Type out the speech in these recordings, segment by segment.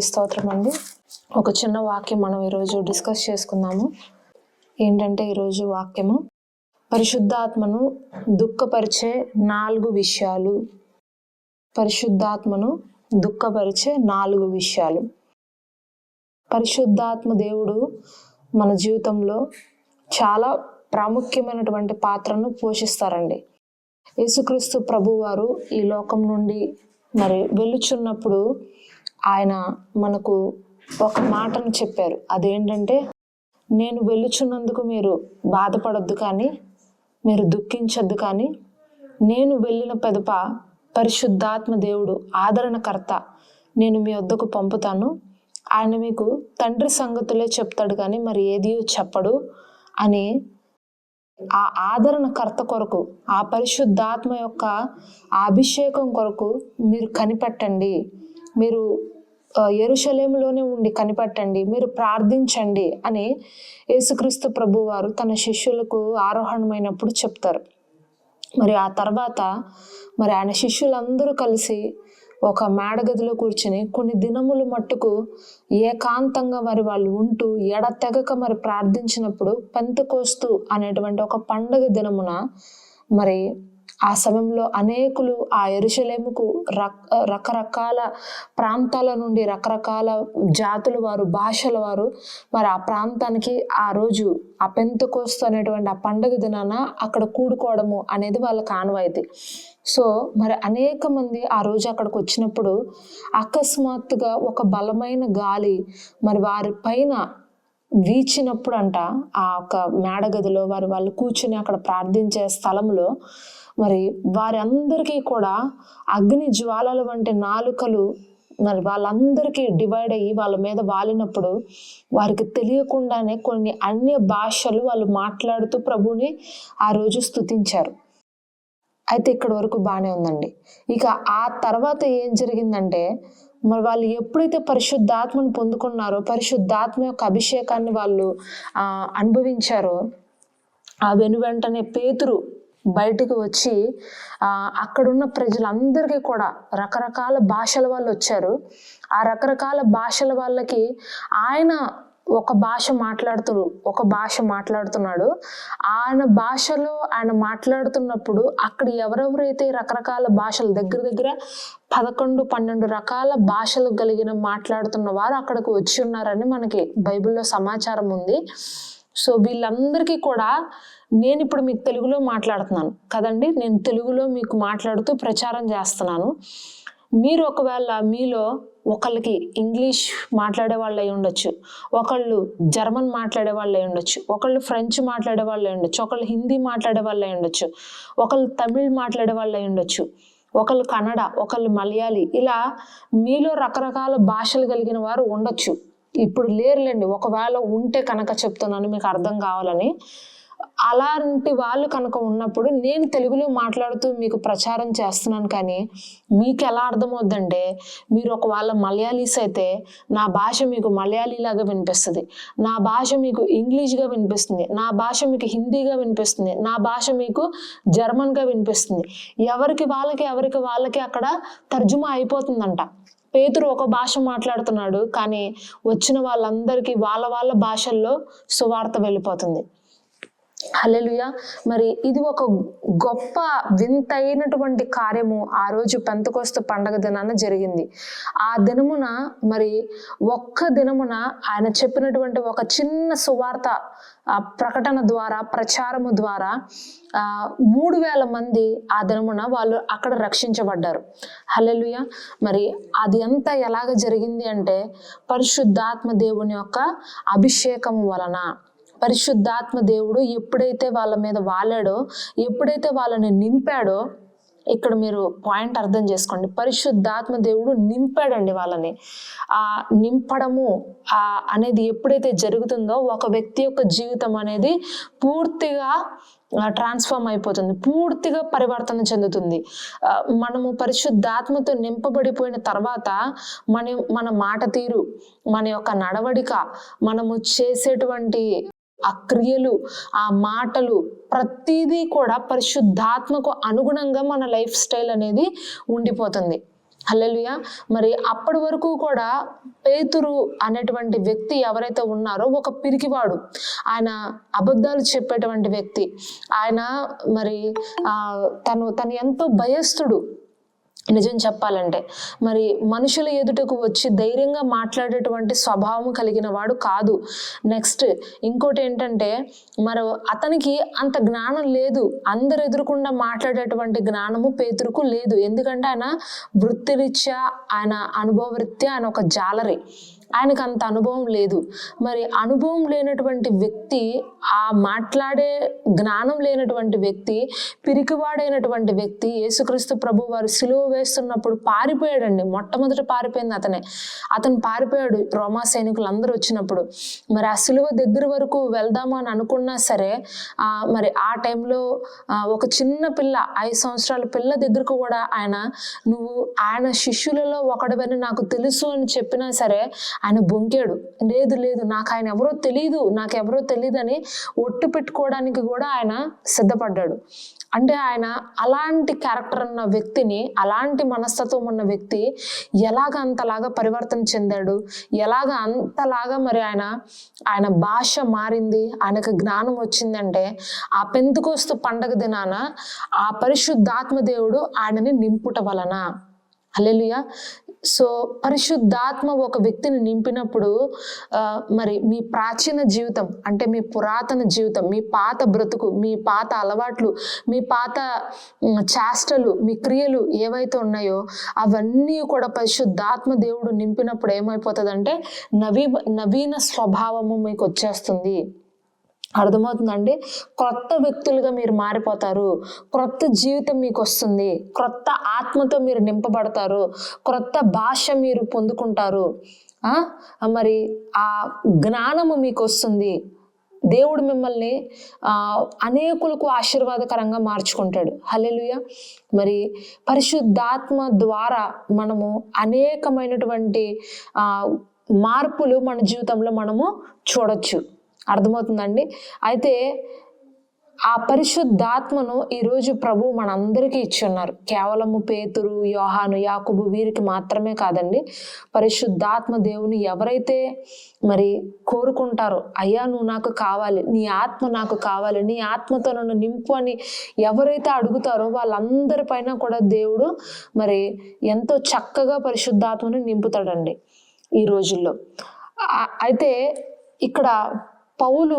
దేవునికి స్తోత్రం అండి. ఒక చిన్న వాక్యం మనం ఈరోజు డిస్కస్ చేసుకుందాము. ఏంటంటే ఈరోజు వాక్యము పరిశుద్ధాత్మను దుఃఖపరిచే 4 విషయాలు. పరిశుద్ధాత్మను దుఃఖపరిచే 4 విషయాలు. పరిశుద్ధాత్మ దేవుడు మన జీవితంలో చాలా ప్రాముఖ్యమైనటువంటి పాత్రను పోషిస్తారండి. యేసుక్రీస్తు ప్రభువారు ఈ లోకం నుండి వెళ్ళుచున్నప్పుడు ఆయన మనకు ఒక మాటను చెప్పారు. అదేంటంటే, నేను వెళ్ళుచున్నందుకు మీరు బాధపడొద్దు, కానీ మీరు దుఃఖించొద్దు, కానీ నేను వెళ్ళిన పెదప పరిశుద్ధాత్మ దేవుడు ఆదరణకర్త నేను మీ వద్దకు పంపుతాను. ఆయన మీకు తండ్రి సంగతులే చెప్తాడు, కానీ మరి ఏది చెప్పడు అని ఆ ఆదరణకర్త కొరకు, ఆ పరిశుద్ధాత్మ యొక్క అభిషేకం కొరకు మీరు కనిపెట్టండి. మీరు యెరూషలేములోనే ఉండి కనిపెట్టండి, మీరు ప్రార్థించండి అని యేసుక్రీస్తు ప్రభువారు తన శిష్యులకు ఆరోహణమైనప్పుడు చెప్తారు. మరి ఆ తర్వాత ఆయన శిష్యులందరూ కలిసి ఒక మేడగదిలో కూర్చుని కొన్ని దినములు మట్టుకు ఏకాంతంగా వాళ్ళు ఉంటూ ఎడతెగక ప్రార్థించినప్పుడు పెంతెకోస్తు అనేటువంటి ఒక పండగ దినమున ఆ సమయంలో అనేకులు ఆ యెరూషలేముకు రకరకాల ప్రాంతాల నుండి, రకరకాల జాతుల వారు, భాషల వారు ఆ ప్రాంతానికి ఆ రోజు ఆ పెంతెకోస్తు అనేటువంటి ఆ పండుగ దినాన అక్కడ కూడుకోవడము అనేది వాళ్ళకి ఆనవాయితీ. సో అనేక మంది ఆ రోజు అక్కడికి వచ్చినప్పుడు అకస్మాత్తుగా ఒక బలమైన గాలి వారి పైన వీచినప్పుడు అంట, ఆ ఒక మేడగదిలో వాళ్ళు కూర్చుని అక్కడ ప్రార్థించే స్థలంలో వారి అందరికీ కూడా అగ్ని జ్వాలల వంటి నాలుకలు వాళ్ళందరికీ డివైడ్ అయ్యి వాళ్ళ మీద వాలినప్పుడు వారికి తెలియకుండానే కొన్ని అన్య భాషలు వాళ్ళు మాట్లాడుతూ ప్రభుని ఆ రోజు స్తుతించారు. అయితే ఇక్కడ వరకు బాగానే ఉందండి. ఇక ఆ తర్వాత ఏం జరిగిందంటే, వాళ్ళు ఎప్పుడైతే పరిశుద్ధాత్మను పొందుకున్నారో, పరిశుద్ధాత్మ యొక్క అభిషేకాన్ని వాళ్ళు అనుభవించారో, ఆ వెనువెంటనే పేతురు బయటికి వచ్చి అక్కడున్న ప్రజలందరికీ కూడా రకరకాల భాషల వాళ్ళు వచ్చారు. ఆ రకరకాల భాషల వాళ్ళకి ఆయన ఒక భాష మాట్లాడుతున్నాడు. ఆయన భాషలో ఆయన మాట్లాడుతున్నప్పుడు అక్కడ ఎవరెవరైతే రకరకాల భాషలు దగ్గర 11-12 రకాల భాషలు కలిగిన మాట్లాడుతున్న వారు అక్కడికి వచ్చి ఉన్నారని మనకి బైబిల్లో సమాచారం ఉంది. సో వీళ్ళందరికీ కూడా నేను ఇప్పుడు మీకు తెలుగులో మాట్లాడుతున్నాను కదండి, నేను తెలుగులో మీకు మాట్లాడుతూ ప్రచారం చేస్తున్నాను. మీరు ఒకవేళ మీలో ఒకళ్ళకి ఇంగ్లీష్ మాట్లాడే వాళ్ళు అయి ఉండొచ్చు, ఒకళ్ళు జర్మన్ మాట్లాడే వాళ్ళు అయి ఉండొచ్చు, ఒకళ్ళు ఫ్రెంచ్ మాట్లాడే వాళ్ళు అయి ఉండొచ్చు, ఒకళ్ళు హిందీ మాట్లాడే వాళ్ళు అయి ఉండొచ్చు, ఒకళ్ళు తమిళ్ మాట్లాడే వాళ్ళు అయి ఉండొచ్చు, ఒకళ్ళు కన్నడ, ఒకళ్ళు మలయాళీ, ఇలా మీలో రకరకాల భాషలు కలిగిన వారు ఉండొచ్చు. ఇప్పుడు లేరులేండి, ఒకవేళ ఉంటే కనుక చెప్తున్నాను మీకు అర్థం కావాలని. అలాంటి వాళ్ళు కనుక ఉన్నప్పుడు నేను తెలుగులో మాట్లాడుతూ మీకు ప్రచారం చేస్తున్నాను, కానీ మీకు ఎలా అర్థమవుద్దంటే, మీరు ఒకవేళ మలయాళీస్ అయితే నా భాష మీకు మలయాళీలాగా వినిపిస్తుంది, నా భాష మీకు ఇంగ్లీష్గా వినిపిస్తుంది, నా భాష మీకు హిందీగా వినిపిస్తుంది, నా భాష మీకు జర్మన్గా వినిపిస్తుంది. ఎవరికి వాళ్ళకి అక్కడ తర్జుమా అయిపోతుందంట. పేతురు ఒక భాష మాట్లాడుతున్నాడు, కానీ వచ్చిన వాళ్ళందరికీ వాళ్ళ భాషల్లో సువార్త వెళ్ళిపోతుంది. హల్లెలూయా. ఇది ఒక గొప్ప వింతైనటువంటి కార్యము ఆ రోజు పెంతెకోస్తు పండగ దినాన జరిగింది. ఆ దినమున ఒక్క దినమున ఆయన చెప్పినటువంటి ఒక చిన్న సువార్త ప్రకటన ద్వారా, ప్రచారము ద్వారా 3000 మంది ఆ దినమున వాళ్ళు అక్కడ రక్షించబడ్డారు. హల్లెలూయా. అది అంతా ఎలాగ జరిగింది అంటే, పరిశుద్ధాత్మ దేవుని యొక్క అభిషేకం వలన. పరిశుద్ధాత్మ దేవుడు ఎప్పుడైతే వాళ్ళ మీద వాలాడో, ఎప్పుడైతే వాళ్ళని నింపాడో, ఇక్కడ మీరు పాయింట్ అర్థం చేసుకోండి. పరిశుద్ధాత్మ దేవుడు నింపాడండి వాళ్ళని. ఆ నింపడము అనేది ఎప్పుడైతే జరుగుతుందో ఒక వ్యక్తి యొక్క జీవితం అనేది పూర్తిగా ట్రాన్స్ఫార్మ్ అయిపోతుంది, పూర్తిగా పరివర్తన చెందుతుంది. మనము పరిశుద్ధాత్మతో నింపబడిపోయిన తర్వాత మన మాట తీరు, మన యొక్క నడవడిక, మనము చేసేటువంటి ఆ క్రియలు, ఆ మాటలు, ప్రతిదీ కూడా పరిశుద్ధాత్మకు అనుగుణంగా మన లైఫ్ స్టైల్ అనేది ఉండిపోతుంది. హల్లెలూయా. మరి అప్పటి వరకు కూడా పేతురు అనేటువంటి వ్యక్తి ఎవరైతే ఉన్నారో ఒక పిరికివాడు, ఆయన అబద్ధాలు చెప్పేటువంటి వ్యక్తి, ఆయన మరి తను ఎంతో భయస్థుడు. నిజం చెప్పాలంటే మరి మనుషుల ఎదుటకు వచ్చి ధైర్యంగా మాట్లాడేటువంటి స్వభావం కలిగిన వాడు కాదు. నెక్స్ట్ ఇంకోటి ఏంటంటే మరి అతనికి అంత జ్ఞానం లేదు, అందరు ఎదురుకుండా మాట్లాడేటువంటి జ్ఞానము పేతురుకు లేదు. ఎందుకంటే ఆయన వృత్తిరీత్యా, ఆయన అనుభవరీత్యా ఆయన ఒక జాలరి, ఆయనకు అంత అనుభవం లేదు. మరి అనుభవం లేనటువంటి వ్యక్తి, ఆ మాట్లాడే జ్ఞానం లేనటువంటి వ్యక్తి, పిరికివాడైనటువంటి వ్యక్తి యేసుక్రీస్తు ప్రభు వారు సిలువ వేస్తున్నప్పుడు పారిపోయాడండి. మొట్టమొదట పారిపోయింది అతను పారిపోయాడు రోమా సైనికులు అందరూ వచ్చినప్పుడు. మరి ఆ సిలువ దగ్గర వరకు వెళ్దాము అని అనుకున్నా సరే మరి ఆ టైంలో ఒక చిన్న పిల్ల, 5 సంవత్సరాల పిల్ల దగ్గరకు కూడా ఆయన శిష్యులలో ఒకడవని నాకు తెలుసు అని చెప్పినా సరే ఆయన బొంకాడు. లేదు నాకు ఆయన ఎవరో తెలియదు అని ఒట్టు పెట్టుకోవడానికి కూడా ఆయన సిద్ధపడ్డాడు. అంటే ఆయన అలాంటి క్యారెక్టర్ ఉన్న వ్యక్తిని, అలాంటి మనస్తత్వం ఉన్న వ్యక్తి ఎలాగ అంతలాగా పరివర్తన చెందాడు, ఎలాగ అంతలాగా మరి ఆయన భాష మారింది, ఆయనకు జ్ఞానం వచ్చిందంటే ఆ పెంతెకొస్తు పండగ దినాన ఆ పరిశుద్ధాత్మ దేవుడు ఆయనని నింపుట వలన. హల్లెలూయా. సో పరిశుద్ధాత్మ ఒక వ్యక్తిని నింపినప్పుడు మరి మీ ప్రాచీన జీవితం అంటే మీ పురాతన జీవితం, మీ పాత బ్రతుకు, మీ పాత అలవాట్లు, మీ పాత చేష్టలు, మీ క్రియలు ఏవైతే ఉన్నాయో అవన్నీ కూడా పరిశుద్ధాత్మ దేవుడు నింపినప్పుడు ఏమైపోతుందంటే నవీన స్వభావము మీకు వచ్చేస్తుంది. అర్థమవుతుందండి? క్రొత్త వ్యక్తులుగా మీరు మారిపోతారు, క్రొత్త జీవితం మీకు వస్తుంది, క్రొత్త ఆత్మతో మీరు నింపబడతారు, క్రొత్త భాష మీరు పొందుకుంటారు. మరి ఆ జ్ఞానము మీకు వస్తుంది. దేవుడు మిమ్మల్ని అనేకులకు ఆశీర్వాదకరంగా మార్చుకుంటాడు. హల్లెలూయా. మరి పరిశుద్ధాత్మ ద్వారా మనము అనేకమైనటువంటి మార్పులు మన జీవితంలో మనము చూడొచ్చు. అర్థమవుతుందండి? అయితే ఆ పరిశుద్ధాత్మను ఈరోజు ప్రభు మనందరికీ ఇచ్చి ఉన్నారు. కేవలము పేతురు, యోహాను, యాకోబు వీరికి మాత్రమే కాదండి. పరిశుద్ధాత్మ దేవుని ఎవరైతే మరి కోరుకుంటారో, అయ్యా నువ్వు నాకు కావాలి, నీ ఆత్మ నాకు కావాలి, నీ ఆత్మతో నన్ను నింపు అని ఎవరైతే అడుగుతారో వాళ్ళందరిపైన కూడా దేవుడు మరి ఎంతో చక్కగా పరిశుద్ధాత్మని నింపుతాడండి ఈ రోజుల్లో. అయితే ఇక్కడ పౌలు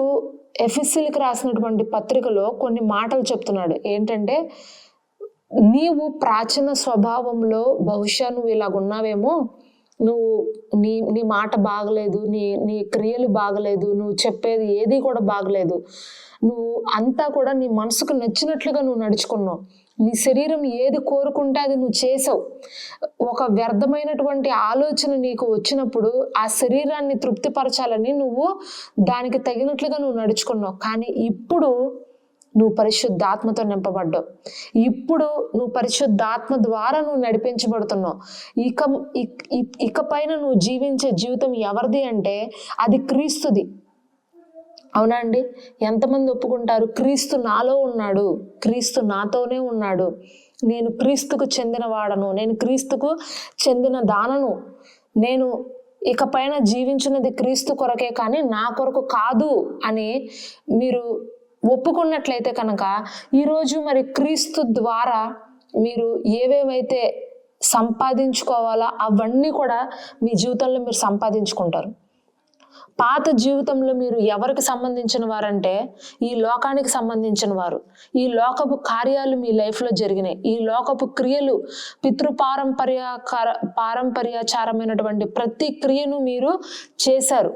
ఎఫెసీయులకు రాసినటువంటి పత్రికలో కొన్ని మాటలు చెప్తున్నాడు. ఏంటంటే, నీవు ప్రాచీన స్వభావంలో బహుశా నువ్వు ఇలాగున్నావేమో, నీ మాట బాగలేదు, నీ క్రియలు బాగలేదు, నువ్వు చెప్పేది ఏది కూడా బాగలేదు, నువ్వు అంతా కూడా నీ మనసుకు నచ్చినట్లుగా నువ్వు నడుచుకున్నావు, నీ శరీరం ఏది కోరుకుంటే అది నువ్వు చేసావు. ఒక వ్యర్థమైనటువంటి ఆలోచన నీకు వచ్చినప్పుడు ఆ శరీరాన్ని తృప్తిపరచాలని నువ్వు దానికి తగినట్లుగా నువ్వు నడుచుకున్నావు. కానీ ఇప్పుడు నువ్వు పరిశుద్ధాత్మతో నింపబడ్డావు. ఇప్పుడు నువ్వు పరిశుద్ధాత్మ ద్వారా నువ్వు నడిపించబడుతున్నావు. ఇకపైన నువ్వు జీవించే జీవితం ఎవరిది అంటే అది క్రీస్తుది. అవునా అండి? ఎంతమంది ఒప్పుకుంటారు? క్రీస్తు నాలో ఉన్నాడు, క్రీస్తు నాతోనే ఉన్నాడు, నేను క్రీస్తుకు చెందిన వాడను, నేను క్రీస్తుకు చెందిన దానను, నేను ఇకపైన జీవించినది క్రీస్తు కొరకే కానీ నా కొరకు కాదు అని మీరు ఒప్పుకున్నట్లయితే కనుక ఈరోజు మరి క్రీస్తు ద్వారా మీరు ఏవేవైతే సంపాదించుకోవాలో అవన్నీ కూడా మీ జీవితంలో మీరు సంపాదించుకుంటారు. పాత జీవితంలో మీరు ఎవరికి సంబంధించిన వారంటే ఈ లోకానికి సంబంధించిన వారు. ఈ లోకపు కార్యాలు మీ లైఫ్లో జరిగినాయి, ఈ లోకపు క్రియలు, పారంపర్యాచారమైనటువంటి ప్రతి క్రియను మీరు చేశారు.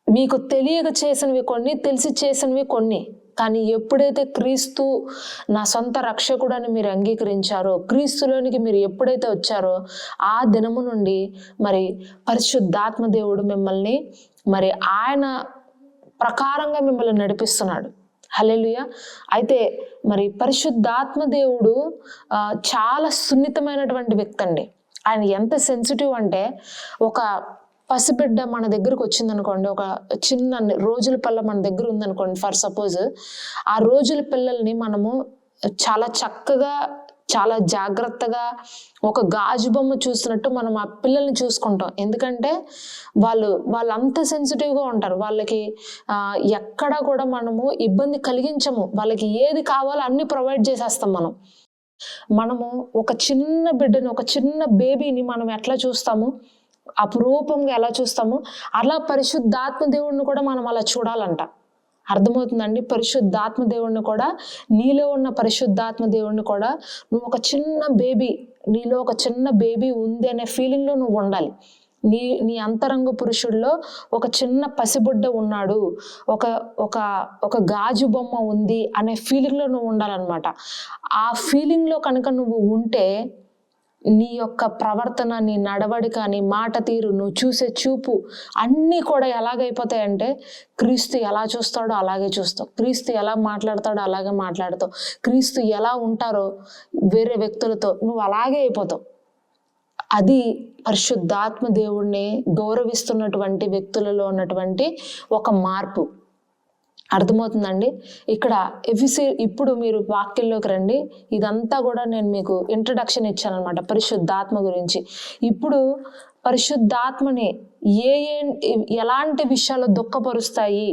మీకు తెలియక చేసినవి కొన్ని, తెలిసి చేసినవి కొన్ని. కానీ ఎప్పుడైతే క్రీస్తు నా సొంత రక్షకుడు అని మీరు అంగీకరించారో, క్రీస్తులోనికి మీరు ఎప్పుడైతే వచ్చారో ఆ దినము నుండి మరి పరిశుద్ధాత్మ దేవుడు మిమ్మల్ని మరి ఆయన ప్రకారంగా మిమ్మల్ని నడిపిస్తున్నాడు. హల్లెలూయా. అయితే మరి పరిశుద్ధాత్మ దేవుడు చాలా సున్నితమైనటువంటి వ్యక్తి అండి. ఆయన ఎంత సెన్సిటివ్ అంటే, ఒక పసిబిడ్డ మన దగ్గరకు వచ్చిందనుకోండి, ఒక చిన్న రోజుల పిల్ల మన దగ్గర ఉందనుకోండి, ఫర్ సపోజ్, ఆ రోజుల పిల్లల్ని మనము చాలా చక్కగా చాలా జాగ్రత్తగా ఒక గాజు బొమ్మ చూసినట్టు మనం ఆ పిల్లల్ని చూసుకుంటాం. ఎందుకంటే వాళ్ళు అంత సెన్సిటివ్గా ఉంటారు. వాళ్ళకి ఎక్కడ కూడా మనము ఇబ్బంది కలిగించము. వాళ్ళకి ఏది కావాలో అన్ని ప్రొవైడ్ చేసేస్తాం. మనము ఒక చిన్న బిడ్డని, ఒక చిన్న బేబీని మనం ఎట్లా చూస్తాము, అపురూపంగా ఎలా చూస్తాము, అలా పరిశుద్ధాత్మ దేవుడిని కూడా మనం అలా చూడాలంట. అర్థమవుతుందండి? పరిశుద్ధాత్మ దేవుడిని కూడా, నీలో ఉన్న పరిశుద్ధాత్మ దేవుడిని కూడా నువ్వు ఒక చిన్న బేబీ, నీలో ఒక చిన్న బేబీ ఉంది అనే ఫీలింగ్లో నువ్వు ఉండాలి. నీ అంతరంగ పురుషుల్లో ఒక చిన్న పసిబుడ్డ ఉన్నాడు, ఒక గాజు బొమ్మ ఉంది అనే ఫీలింగ్లో నువ్వు ఉండాలన్నమాట. ఆ ఫీలింగ్లో కనుక నువ్వు ఉంటే నీ యొక్క ప్రవర్తన, నీ నడవడిక, నీ మాట తీరు, నువ్వు చూసే చూపు అన్నీ కూడా ఎలాగైపోతాయంటే క్రీస్తు ఎలా చూస్తాడో అలాగే చూస్తావు, క్రీస్తు ఎలా మాట్లాడతాడో అలాగే మాట్లాడతావు, క్రీస్తు ఎలా ఉంటారో వేరే వ్యక్తులతో నువ్వు అలాగే అయిపోతావు. అది పరిశుద్ధాత్మ దేవుణ్ణి గౌరవిస్తున్నటువంటి వ్యక్తులలో ఉన్నటువంటి ఒక మార్పు. అర్థమవుతుందండి? ఇక్కడ ఇప్పుడు మీరు వాక్యంలోకి రండి. ఇదంతా కూడా నేను మీకు ఇంట్రడక్షన్ ఇచ్చాను అనమాట పరిశుద్ధాత్మ గురించి. ఇప్పుడు పరిశుద్ధాత్మని ఎలాంటి విషయాలు దుఃఖపరుస్తాయి,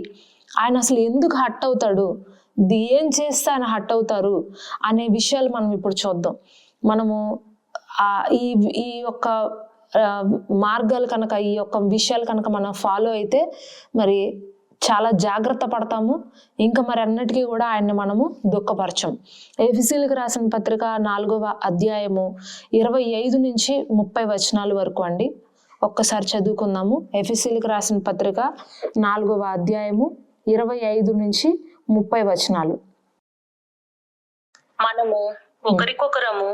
ఆయన అసలు ఎందుకు హట్ అవుతాడు, ఏం చేస్తే ఆయన హట్ అవుతారు అనే విషయాలు మనం ఇప్పుడు చూద్దాం. మనము ఈ యొక్క మార్గాలు కనుక, ఈ యొక్క విషయాలు కనుక మనం ఫాలో అయితే మరి చాలా జాగ్రత్త పడతాము. ఇంకా మరి అన్నిటికీ కూడా ఆయన్ని మనము దుఃఖపరచం. ఎఫెసీయులకు రాసిన పత్రిక 4వ అధ్యాయము 25 నుంచి 30 వచనాల వరకు అండి. ఒక్కసారి చదువుకుందాము. ఎఫెసీయులకు రాసిన పత్రిక 4వ అధ్యాయము 25 నుంచి 30 వచనాలు. మనము ఒకరికొకరము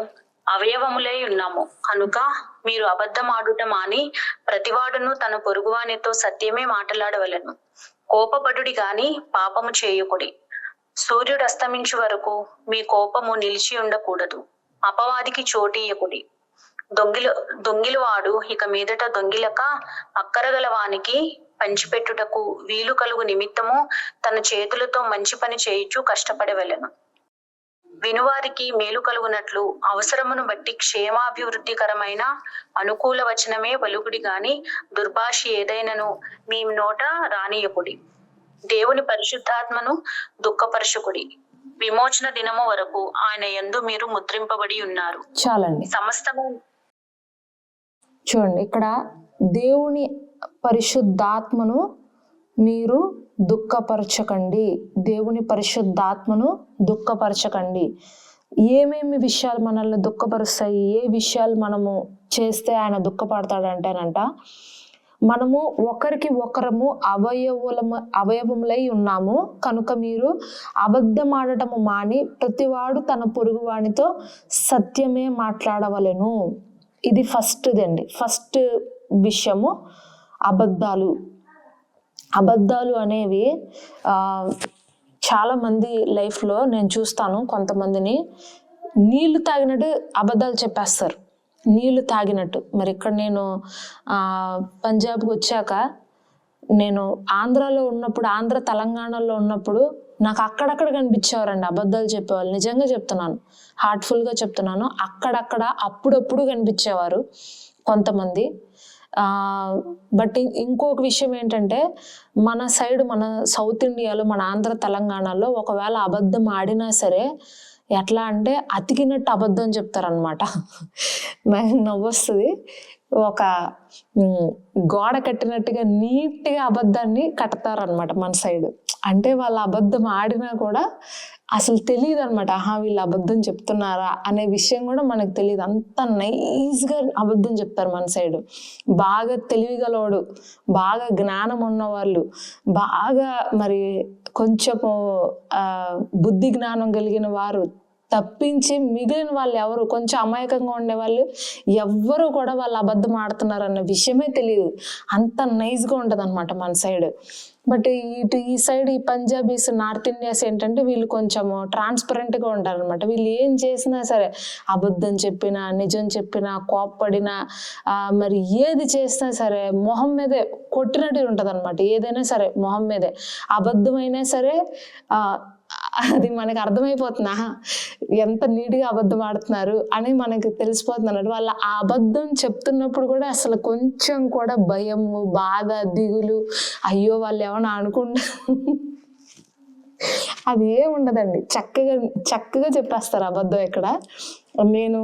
అవయవములై ఉన్నాము కనుక మీరు అబద్ధమాడుట మాని ప్రతివాడును తన పొరుగువానితో సత్యమే మాట్లాడవలెను. కోపపడుడి గాని పాపము చేయకుడి. సూర్యుడు అస్తమించు వరకు మీ కోపము నిలిచి ఉండకూడదు. అపవాదికి చోటీయకుడి. దొంగిలవాడు ఇక మీదట దొంగిలక అక్కరగల వానికి పంచిపెట్టుటకు వీలు కలుగు నిమిత్తము తన చేతులతో మంచి పని చేయుచు కష్టపడవలెను. వినువారికి మేలు కలుగునట్లు అవసరమును బట్టి క్షేమాభివృద్ధికరమైన అనుకూల వచనమే పలుకుడి గాని దుర్భాష ఏదైనను మీ నోట రానియకుడి. దేవుని పరిశుద్ధాత్మను దుఃఖపరచుకుడి. విమోచన దినము వరకు ఆయన యందు మీరు ముద్రింపబడి ఉన్నారు. చాలండి. సమస్తము చూడండి, ఇక్కడ దేవుని పరిశుద్ధాత్మను మీరు దుఃఖపరచకండి. దేవుని పరిశుద్ధాత్మను దుఃఖపరచకండి. ఏమేమి విషయాలు మనల్ని దుఃఖపరుస్తాయి, ఏ విషయాలు మనము చేస్తే ఆయన దుఃఖపడతాడంటేనంట, మనము ఒకరికి ఒకరము అవయవములై ఉన్నాము కనుక మీరు అబద్ధం ఆడటము మాని ప్రతివాడు తన పొరుగువానితో సత్యమే మాట్లాడవలెను. ఇది ఫస్ట్ విషయము అబద్ధాలు అనేవి చాలామంది లైఫ్లో నేను చూస్తాను. కొంతమందిని నీళ్లు తాగినట్టు అబద్ధాలు చెప్పేస్తారు, నీళ్లు తాగినట్టు. మరి ఇక్కడ నేను పంజాబ్కి వచ్చాక, నేను ఆంధ్రాలో ఉన్నప్పుడు, తెలంగాణలో ఉన్నప్పుడు నాకు అక్కడక్కడ కనిపించేవారండి అబద్ధాలు చెప్పేవాళ్ళు. నిజంగా చెప్తున్నాను, హార్ట్ఫుల్గా చెప్తున్నాను. అక్కడక్కడ అప్పుడప్పుడు కనిపించేవారు కొంతమంది. బట్ ఇంకొక విషయం ఏంటంటే, మన సౌత్ ఇండియాలో, మన తెలంగాణలో ఒకవేళ అబద్ధం ఆడినా సరే ఎట్లా అంటే అతికినట్టు అబద్ధం చెప్తారనమాట. నాకు నవ్వొస్తుంది. ఒక గోడ కట్టినట్టుగా నీట్గా అబద్ధాన్ని కడతారనమాట మన సైడ్. అంటే వాళ్ళు అబద్ధం ఆడినా కూడా అసలు తెలియదు అనమాట, వీళ్ళు అబద్ధం చెప్తున్నారా అనే విషయం కూడా మనకు తెలియదు. అంత నైస్గా అబద్ధం చెప్తారు మన సైడ్. బాగా తెలివిగలవాడు, బాగా జ్ఞానం ఉన్నవాళ్ళు, బాగా మరి కొంచెము బుద్ధి జ్ఞానం కలిగిన వారు తప్పించి మిగిలిన వాళ్ళు ఎవరు, కొంచెం అమాయకంగా ఉండేవాళ్ళు ఎవ్వరు కూడా వాళ్ళు అబద్ధం ఆడుతున్నారు అన్న విషయమే తెలియదు. అంత నైస్గా ఉంటుంది అనమాట మన సైడ్. బట్ ఈ సైడ్, ఈ పంజాబీస్, నార్త్ ఇండియాస్ ఏంటంటే వీళ్ళు కొంచెము ట్రాన్స్పరెంట్గా ఉంటారు అనమాట. వీళ్ళు ఏం చేసినా సరే, అబద్ధం చెప్పినా, నిజం చెప్పినా, కోప్పడినా, మరి ఏది చేసినా సరే మొహం మీదే కొట్టినట్టు ఉంటుంది అనమాట. ఏదైనా సరే మొహం మీదే, అబద్ధమైనా సరే అది మనకు అర్థమైపోతుంది, ఎంత నీట్గా అబద్ధం ఆడుతున్నారు అని మనకి తెలిసిపోతుంది అన్నట్టు. వాళ్ళు ఆ అబద్ధం చెప్తున్నప్పుడు కూడా అసలు కొంచెం కూడా భయము, బాధ, దిగులు, అయ్యో వాళ్ళు ఏమన్నా అనుకుంటారు అది ఏం ఉండదండి. చక్కగా చెప్పేస్తారు అబద్ధం. ఇక్కడ నేను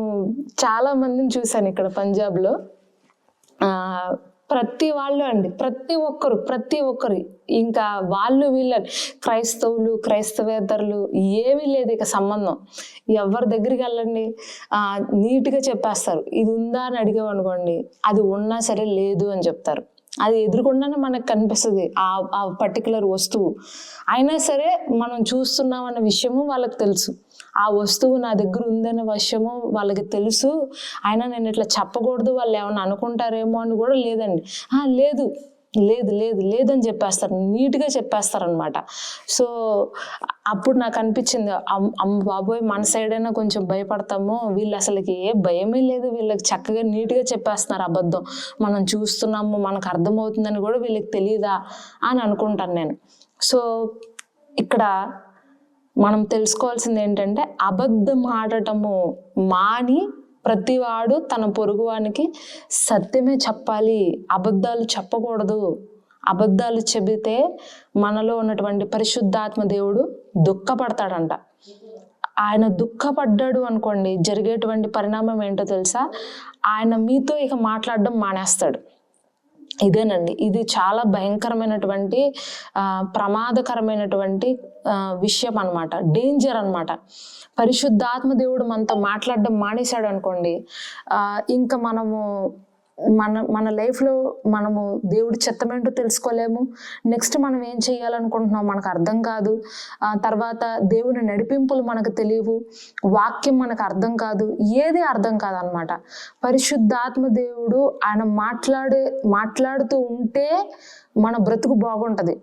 చాలా మందిని చూశాను ఇక్కడ పంజాబ్లో. ప్రతి వాళ్ళు అండి, ప్రతి ఒక్కరు ఇంకా వాళ్ళు వీళ్ళని, క్రైస్తవులు క్రైస్తవేతరులు ఏమీ లేదు ఇక సంబంధం. ఎవరి దగ్గరికి వెళ్ళండి నీట్గా చెప్పేస్తారు. ఇది ఉందా అని అడిగామనుకోండి, అది ఉన్నా సరే లేదు అని చెప్తారు. అది ఎదురుకుండానే మనకు కనిపిస్తుంది ఆ పర్టికులర్ వస్తువు. అయినా సరే మనం చూస్తున్నాం అన్న విషయము వాళ్ళకి తెలుసు, ఆ వస్తువు నా దగ్గర ఉందనే విషయము వాళ్ళకి తెలుసు. అయినా నేను ఇట్లా చెప్పకూడదు, వాళ్ళు ఏమన్నా అనుకుంటారేమో అని కూడా లేదండి. లేదు లేదు లేదు లేదని చెప్పేస్తారు, నీట్గా చెప్పేస్తారనమాట. సో అప్పుడు నాకు అనిపించింది, అమ్మ బాబోయ్ మన సైడ్ అయినా కొంచెం భయపడతాము, వీళ్ళు అసలుకి ఏ భయమే లేదు, వీళ్ళకి చక్కగా నీట్గా చెప్పేస్తున్నారు అబద్ధం, మనం చూస్తున్నాము మనకు అర్థమవుతుందని కూడా వీళ్ళకి తెలియదా అని అనుకుంటాను నేను. సో ఇక్కడ మనం తెలుసుకోవాల్సింది ఏంటంటే, అబద్ధం ఆడటము మాని ప్రతివాడు తన పొరుగువానికి సత్యమే చెప్పాలి, అబద్ధాలు చెప్పకూడదు. అబద్ధాలు చెబితే మనలో ఉన్నటువంటి పరిశుద్ధాత్మ దేవుడు దుఃఖపడతాడంట. ఆయన దుఃఖపడ్డాడు అనుకోండి, జరిగేటువంటి పరిణామం ఏంటో తెలుసా? ఆయన మీతో ఇక మాట్లాడడం మానేస్తాడు. ఇదేనండి, ఇది చాలా భయంకరమైనటువంటి ప్రమాదకరమైనటువంటి విషయం అన్నమాట, డేంజర్ అన్నమాట. పరిశుద్ధాత్మ దేవుడు మనతో మాట్లాడడం మానేశాడు అనుకోండి, ఇంకా మన లైఫ్లో మనము దేవుడి చిత్తమేంటో తెలుసుకోలేము. నెక్స్ట్ మనం ఏం చేయాలనుకుంటున్నాం మనకు అర్థం కాదు. తర్వాత దేవుని నడిపింపులు మనకు తెలియవు, వాక్యం మనకు అర్థం కాదు, ఏది అర్థం కాదనమాట. పరిశుద్ధాత్మ దేవుడు ఆయన మాట్లాడుతూ ఉంటే మన బ్రతుకు బాగుంటుంది.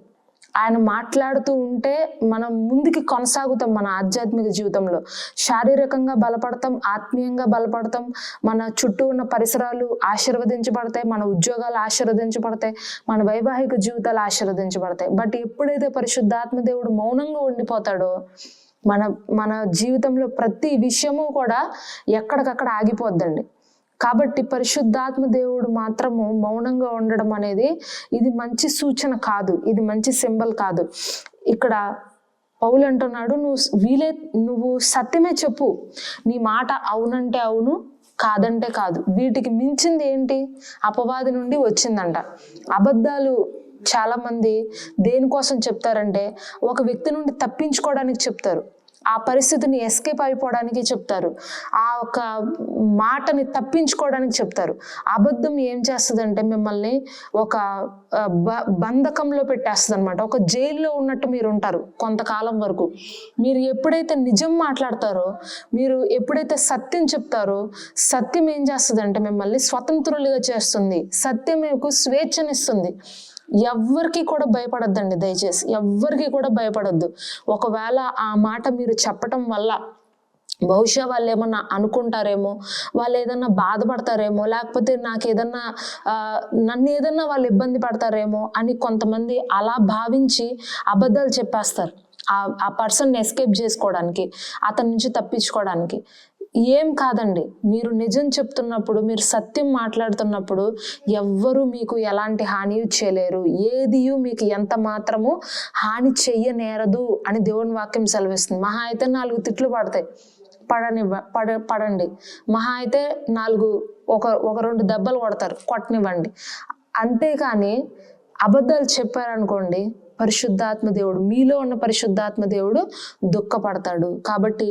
ఆయన మాట్లాడుతూ ఉంటే మనం ముందుకి కొనసాగుతాం మన ఆధ్యాత్మిక జీవితంలో. శారీరకంగా బలపడతాం, ఆత్మీయంగా బలపడతాం, మన చుట్టూ ఉన్న పరిసరాలు ఆశీర్వదించబడతాయి, మన ఉద్యోగాలు ఆశీర్వదించబడతాయి, మన వైవాహిక జీవితాలు ఆశీర్వదించబడతాయి. బట్ ఎప్పుడైతే పరిశుద్ధాత్మ దేవుడు మౌనంగా ఉండిపోతాడో మన జీవితంలో ప్రతి విషయము కూడా ఎక్కడికక్కడ ఆగిపోద్దండి. కాబట్టి పరిశుద్ధాత్మ దేవుడు మాత్రము మౌనంగా ఉండడం అనేది ఇది మంచి సూచన కాదు, ఇది మంచి సింబల్ కాదు. ఇక్కడ పౌలు అంటున్నాడు, నువ్వు సత్యమే చెప్పు, నీ మాట అవునంటే అవును, కాదంటే కాదు. వీటికి మించింది ఏంటి? అపవాది నుండి వచ్చిందంట. అబద్ధాలు చాలా మంది దేనికోసం చెప్తారంటే, ఒక వ్యక్తి నుండి తప్పించుకోవడానికి చెప్తారు, ఆ పరిస్థితిని ఎస్కేప్ అయిపోవడానికి చెప్తారు, ఆ ఒక మాటని తప్పించుకోవడానికి చెప్తారు. అబద్ధం ఏం చేస్తుందంటే మిమ్మల్ని ఒక బంధకంలో పెట్టేస్తుంది అనమాట. ఒక జైల్లో ఉన్నట్టు మీరు ఉంటారు కొంతకాలం వరకు. మీరు ఎప్పుడైతే నిజం మాట్లాడతారో, మీరు ఎప్పుడైతే సత్యం చెప్తారో, సత్యం ఏం చేస్తుందంటే మిమ్మల్ని స్వతంత్రులుగా చేస్తుంది, సత్యం మీకు స్వేచ్ఛనిస్తుంది. ఎవ్వరికి కూడా భయపడొద్దండి, దయచేసి ఎవ్వరికి కూడా భయపడొద్దు. ఒకవేళ ఆ మాట మీరు చెప్పటం వల్ల బహుశా వాళ్ళు ఏమన్నా అనుకుంటారేమో, వాళ్ళు ఏదన్నా బాధపడతారేమో, లేకపోతే నన్ను ఏదన్నా వాళ్ళు ఇబ్బంది పడతారేమో అని కొంతమంది అలా భావించి అబద్ధాలు చెప్పేస్తారు, ఆ పర్సన్ని ఎస్కేప్ చేసుకోవడానికి, అతని నుంచి తప్పించుకోవడానికి. ఏం కాదండి, మీరు నిజం చెప్తున్నప్పుడు, మీరు సత్యం మాట్లాడుతున్నప్పుడు ఎవ్వరూ మీకు ఎలాంటి హాని చేయలేరు, ఏదియు మీకు ఎంత మాత్రము హాని చెయ్యనేరదు అని దేవుని వాక్యం సెలవిస్తుంది. మహా అయితే 4 తిట్లు పడతాయి, పడండి. మహా అయితే 2 దెబ్బలు కొట్టనివ్వండి. అంతేకాని అబద్ధాలు చెప్పారనుకోండి, పరిశుద్ధాత్మ దేవుడు, మీలో ఉన్న పరిశుద్ధాత్మ దేవుడు దుఃఖపడతాడు. కాబట్టి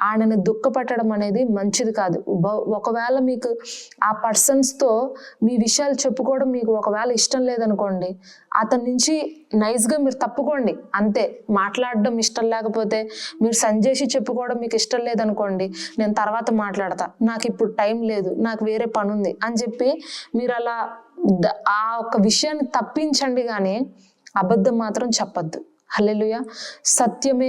ఆయనని దుఃఖపట్టడం అనేది మంచిది కాదు. ఒకవేళ మీకు ఆ పర్సన్స్తో మీ విషయాలు చెప్పుకోవడం మీకు ఒకవేళ ఇష్టం లేదనుకోండి, అతని నుంచి నైస్గా మీరు తప్పుకోండి, అంతే. మాట్లాడడం ఇష్టం లేకపోతే, మీరు సంజేసి చెప్పుకోవడం మీకు ఇష్టం లేదనుకోండి, నేను తర్వాత మాట్లాడతా, నాకు ఇప్పుడు టైం లేదు, నాకు వేరే పని ఉంది అని చెప్పి మీరు అలా ఆ ఒక విషయాన్ని తప్పించండి, కానీ అబద్ధం మాత్రం చెప్పద్దు. హల్లెలూయా. సత్యమే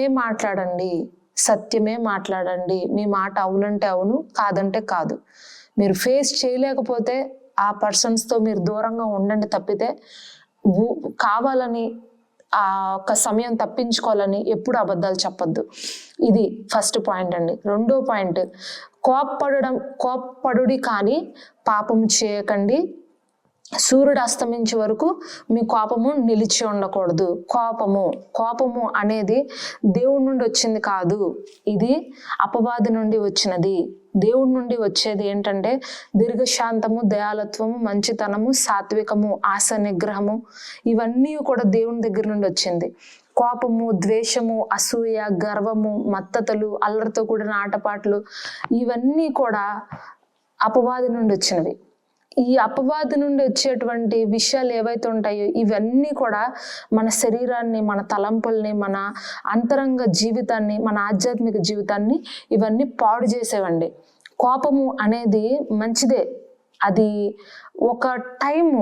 మాట్లాడండి. మీ మాట అవునంటే అవును, కాదంటే కాదు. మీరు ఫేస్ చేయలేకపోతే ఆ పర్సన్స్తో మీరు దూరంగా ఉండండి తప్పితే కావాలని ఆ ఒక సమయం తప్పించుకోవాలని ఎప్పుడు అబద్ధాలు చెప్పొద్దు. ఇది ఫస్ట్ పాయింట్ అండి. రెండో పాయింట్, కోప్పడుడి కానీ పాపం చేయకండి. సూర్యుడు అస్తమించే వరకు మీ కోపము నిలిచి ఉండకూడదు. కోపము అనేది దేవుడి నుండి వచ్చింది కాదు, ఇది అపవాది నుండి వచ్చినది. దేవుడి నుండి వచ్చేది ఏంటంటే దీర్ఘశాంతము, దయాలత్వము, మంచితనము, సాత్వికము, ఆశ నిగ్రహము, ఇవన్నీ కూడా దేవుని దగ్గర నుండి వచ్చింది. కోపము, ద్వేషము, అసూయ, గర్వము, మత్తతలు, అల్లరితో కూడిన ఆటపాటలు, ఇవన్నీ కూడా అపవాది నుండి వచ్చినవి. ఈ అపవాది నుండి వచ్చేటువంటి విషయాలు ఏవైతే ఉంటాయో ఇవన్నీ కూడా మన శరీరాన్ని, మన తలంపుల్ని, మన అంతరంగ జీవితాన్ని, మన ఆధ్యాత్మిక జీవితాన్ని ఇవన్నీ పాడు చేసేవండి. కోపము అనేది మంచిదే, అది ఒక టైము,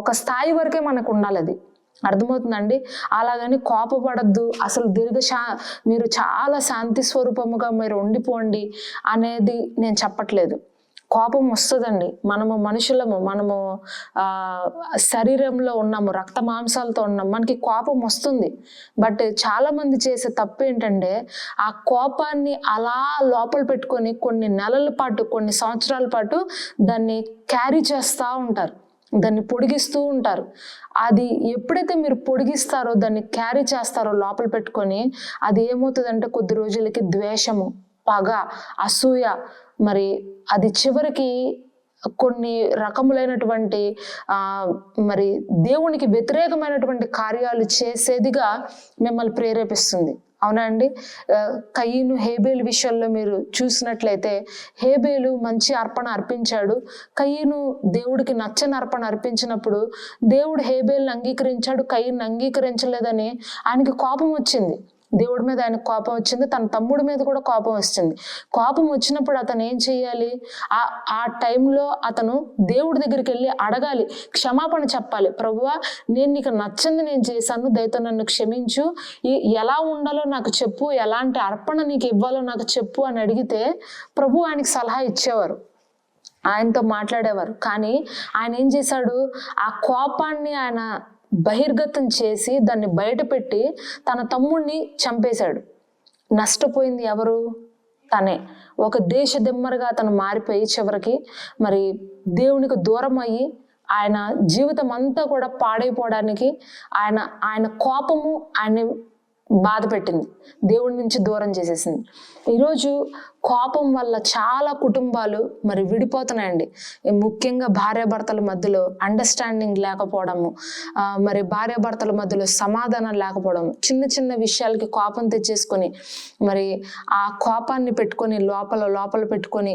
ఒక స్థాయి వరకే మనకు ఉండాలి, అది అర్థమవుతుందండి. అలాగని కోపపడద్దు, అసలు మీరు చాలా శాంతి స్వరూపముగా మీరు ఉండిపోండి అనేది నేను చెప్పట్లేదు. కోపం వస్తుందండి, మనము మనుషులము, మనము శరీరంలో ఉన్నాము, రక్త మాంసాలతో ఉన్నాము, మనకి కోపం వస్తుంది. బట్ చాలా మంది చేసే తప్పు ఏంటంటే ఆ కోపాన్ని అలా లోపల పెట్టుకొని కొన్ని నెలల పాటు, కొన్ని సంవత్సరాల పాటు దాన్ని క్యారీ చేస్తూ ఉంటారు, దాన్ని పొడిగిస్తూ ఉంటారు. అది ఎప్పుడైతే మీరు పొడిగిస్తారో, దాన్ని క్యారీ చేస్తారో లోపల పెట్టుకొని, అది ఏమవుతుందంటే కొద్ది రోజులకి ద్వేషము, పగ, అసూయ, మరి అది చివరికి కొన్ని రకములైనటువంటి మరి దేవునికి వ్యతిరేకమైనటువంటి కార్యాలు చేసేదిగా మిమ్మల్ని ప్రేరేపిస్తుంది. అవునా అండి? కయీను, హేబేలు విషయంలో మీరు చూసినట్లయితే హేబేలు మంచి అర్పణ అర్పించాడు, కయీను దేవుడికి నచ్చని అర్పణ అర్పించినప్పుడు దేవుడు హేబేలుని అంగీకరించాడు, కయీను అంగీకరించలేదని ఆయనకి కోపం వచ్చింది. దేవుడి మీద ఆయన కోపం వచ్చింది, తన తమ్ముడి మీద కూడా కోపం వచ్చింది. కోపం వచ్చినప్పుడు అతను ఏం చెయ్యాలి? ఆ టైంలో అతను దేవుడి దగ్గరికి వెళ్ళి అడగాలి, క్షమాపణ చెప్పాలి. ప్రభువా, నేను నీకు నచ్చింది నేను చేశాను, దయతో నన్ను క్షమించు, ఎలా ఉండాలో నాకు చెప్పు, ఎలాంటి అర్పణ నీకు ఇవ్వాలో నాకు చెప్పు అని అడిగితే ప్రభు ఆయనకి సలహా ఇచ్చేవారు, ఆయనతో మాట్లాడేవారు. కానీ ఆయన ఏం చేశాడు? ఆ కోపాన్ని ఆయన బహిర్గతం చేసి దాన్ని బయటపెట్టి తన తమ్ముడిని చంపేశాడు. నష్టపోయింది ఎవరు? తనే. ఒక దేశ దిమ్మరుగా అతను మారిపోయి చివరికి మరి దేవునికి దూరం అయ్యి ఆయన జీవితం అంతా కూడా పాడైపోవడానికి ఆయన కోపము ఆయన బాధ పెట్టింది, దేవుడి నుంచి దూరం చేసేసింది. ఈరోజు కోపం వల్ల చాలా కుటుంబాలు మరి విడిపోతున్నాయండి. ముఖ్యంగా భార్యాభర్తల మధ్యలో అండర్స్టాండింగ్ లేకపోవడము, మరి భార్యాభర్తల మధ్యలో సమాధానం లేకపోవడం, చిన్న చిన్న విషయాలకి కోపం తెచ్చేసుకొని మరి ఆ కోపాన్ని పెట్టుకొని లోపల పెట్టుకొని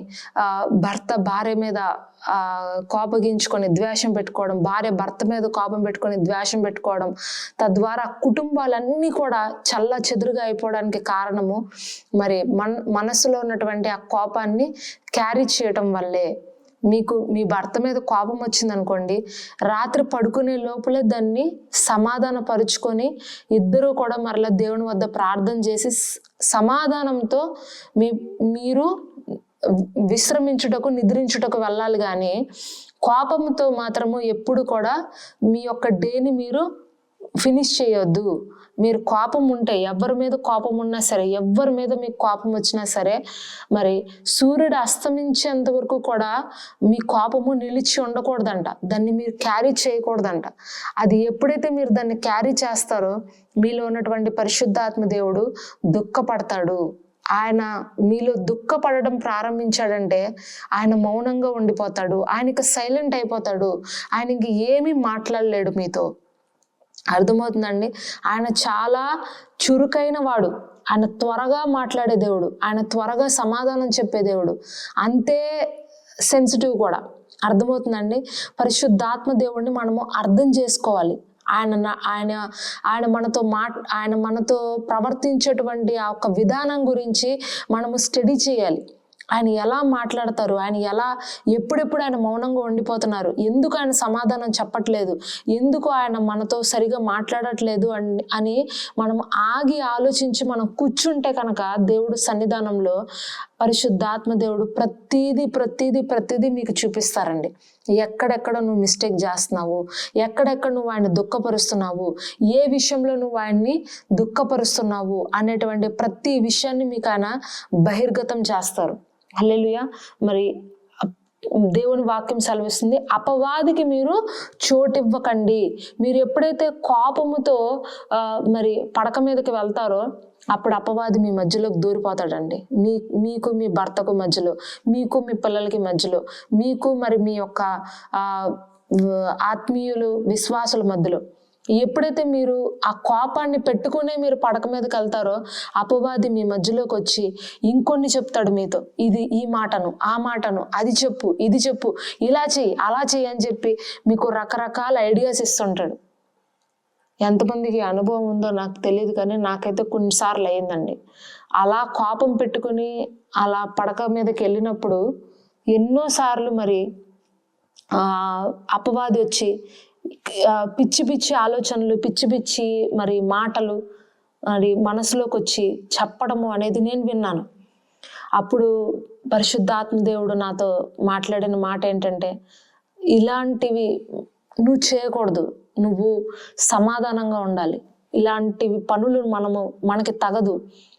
భర్త భార్య మీద కోపగించుకొని ద్వేషం పెట్టుకోవడం, భార్య భర్త మీద కోపం పెట్టుకొని ద్వేషం పెట్టుకోవడం, తద్వారా కుటుంబాలన్నీ కూడా చల్ల చెదురుగా అయిపోవడానికి కారణము మరి మనసులో ఉన్నటువంటి ఆ కోపాన్ని క్యారీ చేయటం వల్లే. మీకు మీ భర్త మీద కోపం వచ్చింది అనుకోండి, రాత్రి పడుకునే లోపలే దాన్ని సమాధాన పరుచుకొని ఇద్దరూ కూడా మరలా దేవుని వద్ద ప్రార్థన చేసి సమాధానంతో మీరు విశ్రమించుటకు, నిద్రించుటకు వెళ్ళాలి. కానీ కోపంతో మాత్రము ఎప్పుడు కూడా మీ యొక్క డేని మీరు ఫినిష్ చేయొద్దు. మీరు కోపం ఉంటే, ఎవరి మీద కోపం ఉన్నా సరే, ఎవరి మీద మీకు కోపం వచ్చినా సరే, మరి సూర్యుడు అస్తమించేంత వరకు కూడా మీ కోపము నిలిచి ఉండకూడదంట, దాన్ని మీరు క్యారీ చేయకూడదంట. అది ఎప్పుడైతే మీరు దాన్ని క్యారీ చేస్తారో మీలో ఉన్నటువంటి పరిశుద్ధాత్మ దేవుడు దుఃఖపడతాడు. ఆయన మీలో దుఃఖపడడం ప్రారంభించాడంటే ఆయన మౌనంగా ఉండిపోతాడు, ఆయనకి సైలెంట్ అయిపోతాడు, ఆయనకి ఏమీ మాట్లాడలేడు మీతో. అర్థమవుతుందండి? ఆయన చాలా చురుకైన వాడు, ఆయన త్వరగా మాట్లాడే దేవుడు, ఆయన త్వరగా సమాధానం చెప్పే దేవుడు, అంతే సెన్సిటివ్ కూడా. అర్థమవుతుందండి? పరిశుద్ధాత్మ దేవుడిని మనము అర్థం చేసుకోవాలి. ఆయన మనతో ప్రవర్తించేటువంటి ఆ ఒక విధానం గురించి మనము స్టడీ చేయాలి. ఆయన ఎలా మాట్లాడతారు, ఆయన ఎప్పుడెప్పుడు ఆయన మౌనంగా ఉండిపోతున్నారు, ఎందుకు ఆయన సమాధానం చెప్పట్లేదు, ఎందుకు ఆయన మనతో సరిగా మాట్లాడట్లేదు అని మనం ఆగి ఆలోచించి మనం కూర్చుంటే కనుక దేవుడు సన్నిధానంలో పరిశుద్ధాత్మ దేవుడు ప్రతిదీ మీకు చూపిస్తారండి. ఎక్కడెక్కడ నువ్వు మిస్టేక్ చేస్తున్నావు, ఎక్కడెక్కడ నువ్వు ఆయన్ని దుఃఖపరుస్తున్నావు, ఏ విషయంలో నువ్వు ఆయన్ని దుఃఖపరుస్తున్నావు అనేటువంటి ప్రతి విషయాన్ని మీకు ఆయన బహిర్గతం చేస్తారు. హల్లెలూయా. మరి దేవుని వాక్యం సెలవిస్తుంది, అపవాదికి మీరు చోటివ్వకండి. మీరు ఎప్పుడైతే కోపముతో మరి పడక మీదకి వెళ్తారో అప్పుడు అపవాది మీ మధ్యలోకి దూరిపోతాడండి. మీకు మీ భర్తకు మధ్యలో, మీకు మీ పిల్లలకి మధ్యలో, మీకు మరి మీ యొక్క ఆత్మీయులు విశ్వాసుల మధ్యలో ఎప్పుడైతే మీరు ఆ కోపాన్ని పెట్టుకునే మీరు పడక మీదకి వెళ్తారో అపవాది మీ మధ్యలోకి వచ్చి ఇంకొన్ని చెప్తాడు మీతో. ఈ మాటను, ఆ మాటను, అది చెప్పు, ఇది చెప్పు, ఇలా చెయ్యి, అలా చెయ్యి అని చెప్పి మీకు రకరకాల ఐడియాస్ ఇస్తుంటాడు. ఎంతమందికి అనుభవం ఉందో నాకు తెలియదు, కానీ నాకైతే కొన్నిసార్లు అయిందండి. అలా కోపం పెట్టుకుని అలా పడక మీదకి వెళ్ళినప్పుడు ఎన్నోసార్లు మరి అపవాది వచ్చి పిచ్చి ఆలోచనలు, పిచ్చి మరి మాటలు మరి మనసులోకి వచ్చి చెప్పడము అనేది నేను విన్నాను. అప్పుడు పరిశుద్ధాత్మ దేవుడు నాతో మాట్లాడిన మాట ఏంటంటే, ఇలాంటివి నువ్వు చేయకూడదు, నువ్వు సమాధానంగా ఉండాలి, ఇలాంటివి పనులు మనకి తగదు,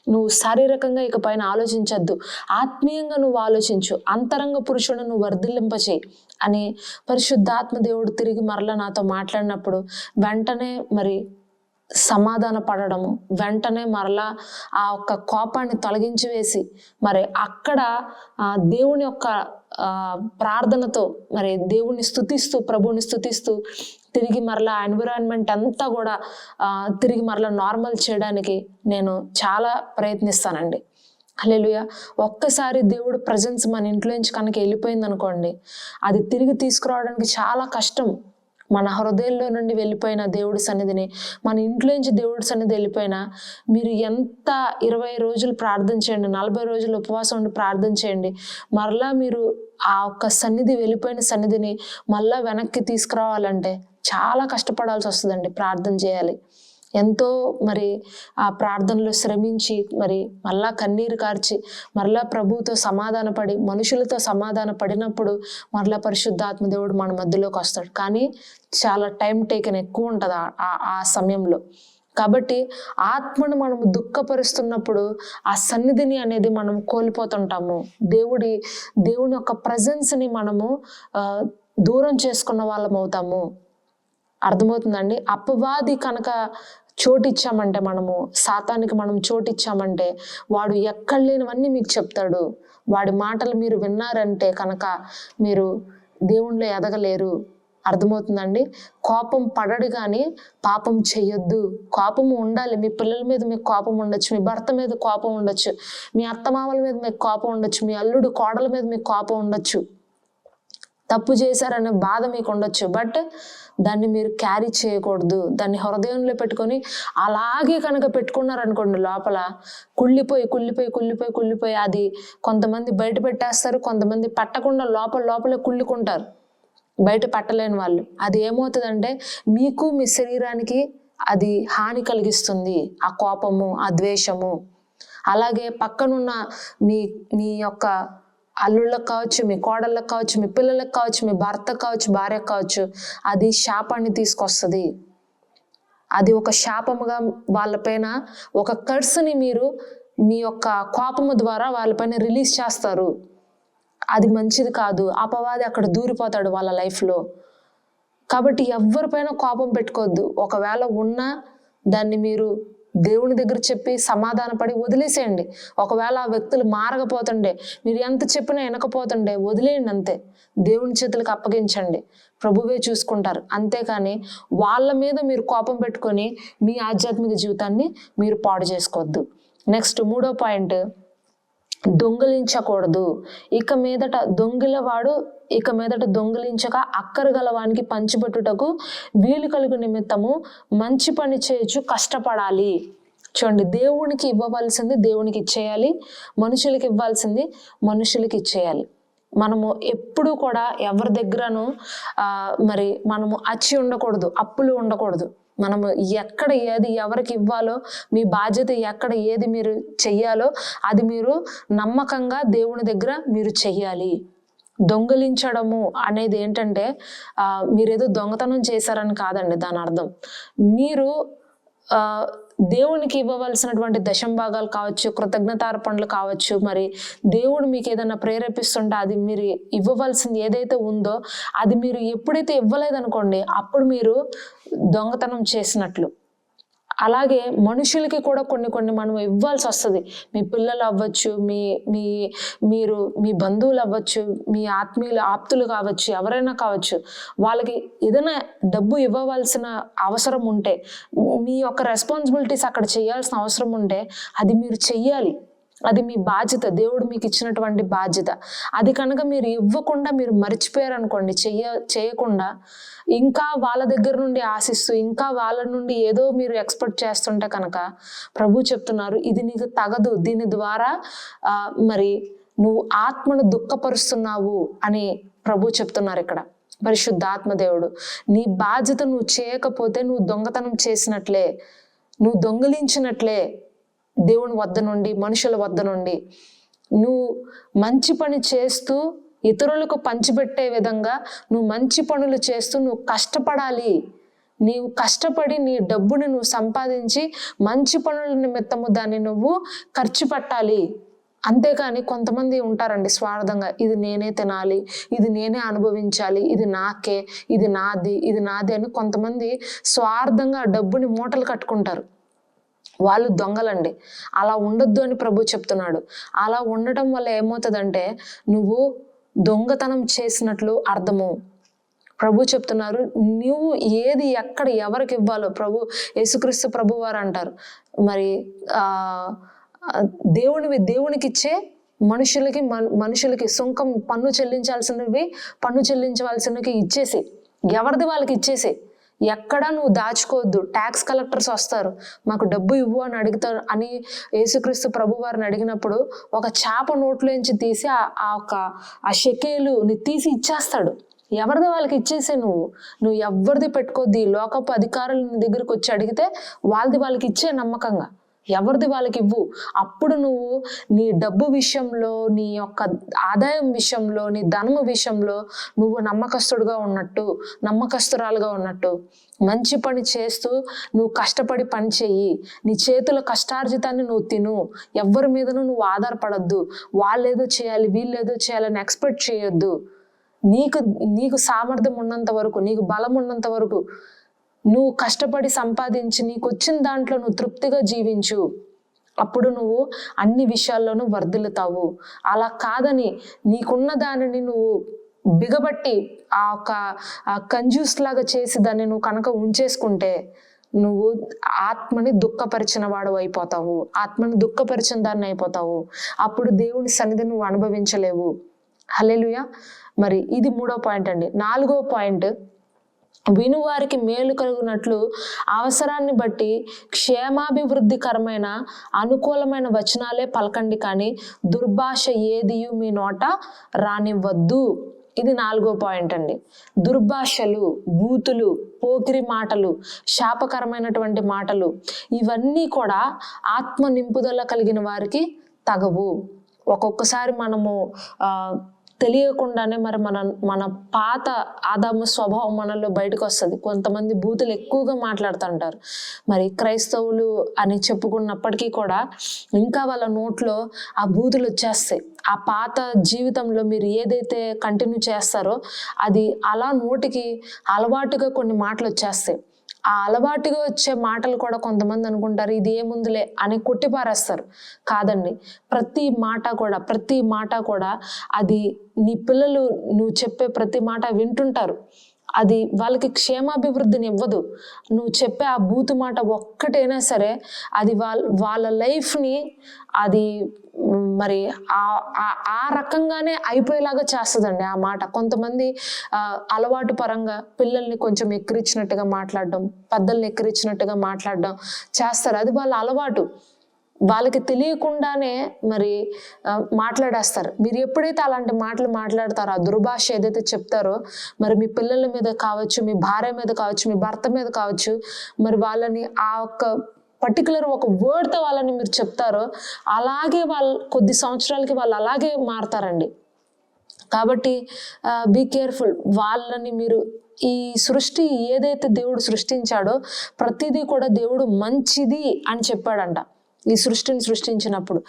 నువ్వు శారీరకంగా ఇక పైన ఆలోచించద్దు, ఆత్మీయంగా నువ్వు ఆలోచించు, అంతరంగ పురుషుడు నువ్వు వర్ధిల్లింపచేయి అని పరిశుద్ధాత్మ దేవుడు తిరిగి మరలా నాతో మాట్లాడినప్పుడు వెంటనే మరి సమాధాన పడడము, వెంటనే మరలా ఆ ఒక్క కోపాన్ని తొలగించి వేసి మరి అక్కడ దేవుని యొక్క ప్రార్థనతో మరి దేవుని స్తుతిస్తూ, ప్రభువుని స్తుతిస్తూ తిరిగి మరలా ఎన్విరాన్మెంట్ అంతా కూడా తిరిగి మరలా నార్మల్ చేయడానికి నేను చాలా ప్రయత్నిస్తానండి. హల్లెలూయా. ఒక్కసారి దేవుడు ప్రజెన్స్ మన ఇంట్లోంచి కనుక వెళ్ళిపోయింది అనుకోండి, అది తిరిగి తీసుకురావడానికి చాలా కష్టం. మన హృదయంలో నుండి వెళ్ళిపోయిన దేవుడి సన్నిధిని, మన ఇంట్లోంచి దేవుడి సన్నిధి వెళ్ళిపోయినా మీరు ఎంత 20 రోజులు ప్రార్థన చేయండి, 40 రోజులు ఉపవాసం ఉండి ప్రార్థన చేయండి, మరలా మీరు ఆ ఒక్క సన్నిధి, వెళ్ళిపోయిన సన్నిధిని మళ్ళా వెనక్కి తీసుకురావాలంటే చాలా కష్టపడాల్సి వస్తుందండి. ప్రార్థన చేయాలి, ఎంతో మరి ఆ ప్రార్థనలో శ్రమించి మరి మళ్ళా కన్నీరు కార్చి మరలా ప్రభువుతో సమాధానపడి, మనుషులతో సమాధాన పడినప్పుడు మరలా పరిశుద్ధాత్మ దేవుడు మన మధ్యలోకి వస్తాడు. కానీ చాలా టైం టేకన్ ఎక్కువ ఉంటుంది ఆ సమయంలో. కాబట్టి ఆత్మను మనము దుఃఖపరుస్తున్నప్పుడు ఆ సన్నిధిని అనేది మనం కోల్పోతుంటాము. దేవుని యొక్క ప్రజెన్స్ని మనము దూరం చేసుకున్న వాళ్ళం అవుతాము. అర్థమవుతుందండి. అపవాది కనుక చోటిచ్చామంటే, మనము సాతానికి మనం చోటిచ్చామంటే వాడు ఎక్కడ లేనివన్నీ మీకు చెప్తాడు. వాడి మాటలు మీరు విన్నారంటే కనుక మీరు దేవునిలో ఎదగలేరు. అర్థమవుతుందండి. కోపం పడడు కానీ పాపం చెయ్యొద్దు. కోపము ఉండాలి. మీ పిల్లల మీద మీకు కోపం ఉండొచ్చు, మీ భర్త మీద కోపం ఉండొచ్చు, మీ అత్తమామల మీద మీకు కోపం ఉండొచ్చు, మీ అల్లుడు కోడల మీద మీకు కోపం ఉండొచ్చు, తప్పు చేశారనే బాధ మీకు ఉండొచ్చు. బట్ దాన్ని మీరు క్యారీ చేయకూడదు. దాన్ని హృదయంలో పెట్టుకొని అలాగే కనుక పెట్టుకున్నారనుకోండి, లోపల కుళ్ళిపోయి అది కొంతమంది బయట పెట్టేస్తారు, కొంతమంది పట్టకుండా లోపలే కుళ్ళుకుంటారు, బయట పట్టలేని వాళ్ళు. అది ఏమవుతుందంటే మీకు, మీ శరీరానికి అది హాని కలిగిస్తుంది, ఆ కోపము, ఆ ద్వేషము. అలాగే పక్కనున్న మీ యొక్క అల్లుళ్ళకి కావచ్చు, మీ కోడళ్ళకి కావచ్చు, మీ పిల్లలకు కావచ్చు, మీ భర్తకు కావచ్చు, భార్యకు కావచ్చు, అది శాపాన్ని తీసుకొస్తుంది. అది ఒక శాపముగా వాళ్ళపైన ఒక కర్స్ని మీరు మీ యొక్క కోపము ద్వారా వాళ్ళపైన రిలీజ్ చేస్తారు. అది మంచిది కాదు. అపవాది అక్కడ దూరిపోతాడు వాళ్ళ లైఫ్లో. కాబట్టి ఎవరిపైన కోపం పెట్టుకోవద్దు. ఒకవేళ ఉన్నా దాన్ని మీరు దేవుని దగ్గర చెప్పి సమాధానపడి వదిలేసేయండి. ఒకవేళ ఆ వ్యక్తులు మారకపోతుండే, మీరు ఎంత చెప్పినా వినకపోతుండే, వదిలేయండి అంతే. దేవుని చేతులకు అప్పగించండి, ప్రభువే చూసుకుంటారు. అంతేకాని వాళ్ళ మీద మీరు కోపం పెట్టుకొని మీ ఆధ్యాత్మిక జీవితాన్ని మీరు పాడు చేసుకోవద్దు. నెక్స్ట్ 3వ పాయింట్, దొంగిలించకూడదు. ఇక మీదట దొంగిలించక అక్కర గలవానికి పంచిపెట్టుటకు వీలు కలుగు నిమిత్తము మంచి పని చేయొచ్చు కష్టపడాలి. చూడండి, దేవునికి ఇవ్వవలసింది దేవునికి ఇచ్చేయాలి, మనుషులకి ఇవ్వాల్సింది మనుషులకి ఇచ్చేయాలి. మనము ఎప్పుడూ కూడా ఎవరి దగ్గరను మరి మనము అచ్చి ఉండకూడదు, అప్పులు ఉండకూడదు. మనము ఎక్కడ ఏది ఎవరికి ఇవ్వాలో, మీ బాధ్యత ఎక్కడ ఏది మీరు చెయ్యాలో అది మీరు నమ్మకంగా దేవుని దగ్గర మీరు చెయ్యాలి. దొంగిలించడము అనేది ఏంటంటే మీరేదో దొంగతనం చేశారని కాదండి దాని అర్థం. మీరు దేవునికి ఇవ్వవలసినటువంటి దశంభాగాలు కావచ్చు, కృతజ్ఞతార్పణలు కావచ్చు, మరి దేవుడు మీకు ఏదైనా ప్రేరేపిస్తుంటే అది మీరు ఇవ్వవలసింది ఏదైతే ఉందో అది మీరు ఎప్పుడైతే ఇవ్వలేదనుకోండి అప్పుడు మీరు దొంగతనం చేసినట్లు. అలాగే మనుషులకి కూడా కొన్ని మనం ఇవ్వాల్సి వస్తుంది. మీ పిల్లలు అవ్వచ్చు, మీ బంధువులు అవ్వచ్చు, మీ ఆప్తులు కావచ్చు, ఎవరైనా కావచ్చు, వాళ్ళకి ఏదైనా డబ్బు ఇవ్వవలసిన అవసరం ఉంటే, మీ యొక్క రెస్పాన్సిబిలిటీస్ అక్కడ చేయాల్సిన అవసరం ఉంటే అది మీరు చెయ్యాలి. అది మీ బాధ్యత, దేవుడు మీకు ఇచ్చినటువంటి బాధ్యత. అది కనుక మీరు ఇవ్వకుండా మీరు మర్చిపోయారు అనుకోండి, చేయకుండా ఇంకా వాళ్ళ దగ్గర నుండి ఆశిస్తూ ఇంకా వాళ్ళ నుండి ఏదో మీరు ఎక్స్పెక్ట్ చేస్తుంటే కనుక ప్రభు చెప్తున్నారు ఇది నీకు తగదు, దీని ద్వారా మరి నువ్వు ఆత్మను దుఃఖపరుస్తున్నావు అని ప్రభు చెప్తున్నారు ఇక్కడ. పరిశుద్ధాత్మ దేవుడు, నీ బాధ్యత నువ్వు చేయకపోతే నువ్వు దొంగతనం చేసినట్లే, నువ్వు దొంగిలించినట్లే. దేవుని వద్ద నుండి, మనుషుల వద్ద నుండి నువ్వు మంచి పని చేస్తూ ఇతరులకు పంచిపెట్టే విధంగా నువ్వు మంచి పనులు చేస్తూ నువ్వు కష్టపడాలి. నీవు కష్టపడి నీ డబ్బుని నువ్వు సంపాదించి మంచి పనుల నిమిత్తము దాన్ని నువ్వు ఖర్చు పెట్టాలి. అంతేకాని కొంతమంది ఉంటారండి స్వార్థంగా, ఇది నేనే తినాలి, ఇది నేనే అనుభవించాలి, ఇది నాకే, ఇది నాది అని కొంతమంది స్వార్థంగా డబ్బుని మూటలు కట్టుకుంటారు. వాళ్ళు దొంగలండి. అలా ఉండొద్దు అని ప్రభు చెప్తున్నాడు. అలా ఉండటం వల్ల ఏమవుతుందంటే నువ్వు దొంగతనం చేసినట్లు అర్థము. ప్రభు చెప్తున్నారు, నువ్వు ఏది ఎక్కడ ఎవరికి ఇవ్వాలో యేసుక్రీస్తు ప్రభు వారు అంటారు, మరి దేవునికి ఇచ్చే మనుషులకి సుంకం పన్ను చెల్లించవలసినవి ఇచ్చేసి, ఎవరిది వాళ్ళకి ఇచ్చేసి, ఎక్కడా నువ్వు దాచుకోవద్దు. ట్యాక్స్ కలెక్టర్స్ వస్తారు, మాకు డబ్బు ఇవ్వు అని అడుగుతారు అని యేసుక్రీస్తు ప్రభు వారిని అడిగినప్పుడు ఒక చేప నోట్లోంచి తీసి ఆ షెకేలుని తీసి ఇచ్చేస్తాడు. ఎవరిది వాళ్ళకి ఇచ్చేసే, నువ్వు ఎవరిది పెట్టుకోద్ది. లోకపు అధికారులు నీ దగ్గరికి వచ్చి అడిగితే వాళ్ళకి ఇచ్చే నమ్మకంగా, ఎవరిది వాళ్ళకి ఇవ్వు. అప్పుడు నువ్వు నీ డబ్బు విషయంలో, నీ యొక్క ఆదాయం విషయంలో, నీ ధనము విషయంలో నువ్వు నమ్మకస్తురాలుగా ఉన్నట్టు మంచి పని చేస్తూ నువ్వు కష్టపడి పని చెయ్యి. నీ చేతుల కష్టార్జితాన్ని నువ్వు తిను. ఎవరి మీదను నువ్వు ఆధారపడద్దు. వాళ్ళేదో చేయాలి, వీళ్ళేదో చేయాలని ఎక్స్పెక్ట్ చేయొద్దు. నీకు సామర్థ్యం ఉన్నంత వరకు, నీకు బలం ఉన్నంత వరకు నువ్వు కష్టపడి సంపాదించి నీకు వచ్చిన దాంట్లో నువ్వు తృప్తిగా జీవించు. అప్పుడు నువ్వు అన్ని విషయాల్లోనూ వర్ధిల్లుతావు. అలా కాదని నీకున్న దానిని నువ్వు బిగబట్టి కంజ్యూస్ లాగా చేసి దాన్ని నువ్వు కనుక ఉంచేసుకుంటే నువ్వు ఆత్మని దుఃఖపరిచిన వాడు అయిపోతావు. ఆత్మని దుఃఖపరిచిన దాన్ని అయిపోతావు. అప్పుడు దేవుని సన్నిధి నువ్వు అనుభవించలేవు. హల్లెలూయా. మరి ఇది 3వ పాయింట్ అండి. 4వ పాయింట్, వినువారికి మేలు కలుగునట్లు అవసరాన్ని బట్టి క్షేమాభివృద్ధికరమైన అనుకూలమైన వచనాలే పలకండి, కానీ దుర్భాష ఏదియు మీ నోట రానివ్వద్దు. ఇది 4వ పాయింట్ అండి. దుర్భాషలు, బూతులు, పోకిరి మాటలు, శాపకరమైనటువంటి మాటలు ఇవన్నీ కూడా ఆత్మ నింపుదల కలిగిన వారికి తగవు. ఒక్కొక్కసారి మనము తెలియకుండానే మరి మన పాత ఆదాము స్వభావం మనలో బయటకు వస్తుంది. కొంతమంది బూతులు ఎక్కువగా మాట్లాడుతుంటారు. మరి క్రైస్తవులు అని చెప్పుకున్నప్పటికీ కూడా ఇంకా వాళ్ళ నోట్లో ఆ బూతులు వచ్చేస్తాయి. ఆ పాత జీవితంలో మీరు ఏదైతే కంటిన్యూ చేస్తారో అది అలా నోటికి అలవాటుగా కొన్ని మాటలు వచ్చేస్తాయి. ఆ అలవాటుగా వచ్చే మాటలు కూడా కొంతమంది అనుకుంటారు ఇది ఏముందులే అని కొట్టిపారేస్తారు. కాదండి, ప్రతి మాట కూడా అది నీ పిల్లలు నువ్వు చెప్పే ప్రతి మాట వింటుంటారు. అది వాళ్ళకి క్షేమాభివృద్ధిని ఇవ్వదు. నువ్వు చెప్పే ఆ బూతు మాట ఒక్కటైనా సరే అది వాళ్ళ లైఫ్ని అది మరి ఆ రకంగానే అయిపోయేలాగా చేస్తుందండి ఆ మాట. కొంతమంది అలవాటు పరంగా పిల్లల్ని కొంచెం ఎక్కిరించినట్టుగా మాట్లాడడం, పెద్దల్ని ఎక్కిరించినట్టుగా మాట్లాడడం చేస్తారు. అది వాళ్ళ అలవాటు. వాళ్ళకి తెలియకుండానే మరి మాట్లాడేస్తారు. మీరు ఎప్పుడైతే అలాంటి మాటలు మాట్లాడతారో, ఆ దుర్భాష ఏదైతే చెప్తారో, మరి మీ పిల్లల మీద కావచ్చు, మీ భార్య మీద కావచ్చు, మీ భర్త మీద కావచ్చు, మరి వాళ్ళని ఆ ఒక్క పర్టికులర్ ఒక వర్డ్తో వాళ్ళని మీరు చెప్తారో, అలాగే వాళ్ళు కొద్ది సంవత్సరాలకి వాళ్ళు అలాగే మారతారండి. కాబట్టి బీ కేర్ఫుల్. వాళ్ళని మీరు ఈ సృష్టి ఏదైతే దేవుడు సృష్టించాడో ప్రతిదీ కూడా దేవుడు మంచిది అని చెప్పాడంట. ఈ సృష్టిని సృష్టించినప్పుడు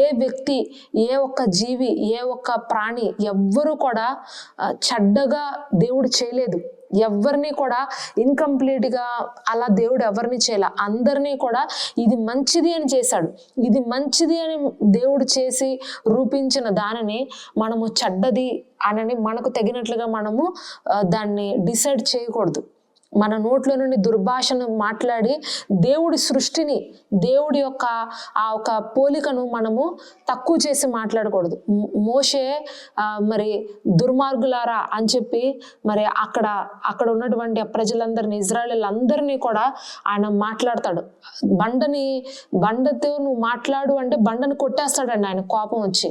ఏ వ్యక్తి, ఏ ఒక్క జీవి, ఏ ఒక్క ప్రాణి ఎవ్వరూ కూడా చెడ్డగా దేవుడు చేయలేదు. ఎవరిని కూడా ఇన్కంప్లీట్గా అలా దేవుడు ఎవరిని చేయాల, అందరినీ కూడా ఇది మంచిది అని చేశాడు. ఇది మంచిది అని దేవుడు చేసి రూపించిన దానిని మనము చెడ్డది అని మనకు తగినట్లుగా మనము దాన్ని డిసైడ్ చేయకూడదు. మన నోట్లో నుండి దుర్భాషను మాట్లాడి దేవుడి సృష్టిని, దేవుడి యొక్క ఆ ఒక పోలికను మనము తక్కువ చేసి మాట్లాడకూడదు. మోషే మరి దుర్మార్గులారా అని చెప్పి మరి అక్కడ ఉన్నటువంటి ప్రజలందరినీ, ఇజ్రాయేలీలందరినీ కూడా ఆయన మాట్లాడతాడు. బండతో నువ్వు మాట్లాడు అంటే బండను కొట్టేస్తాడండి ఆయన కోపం వచ్చి.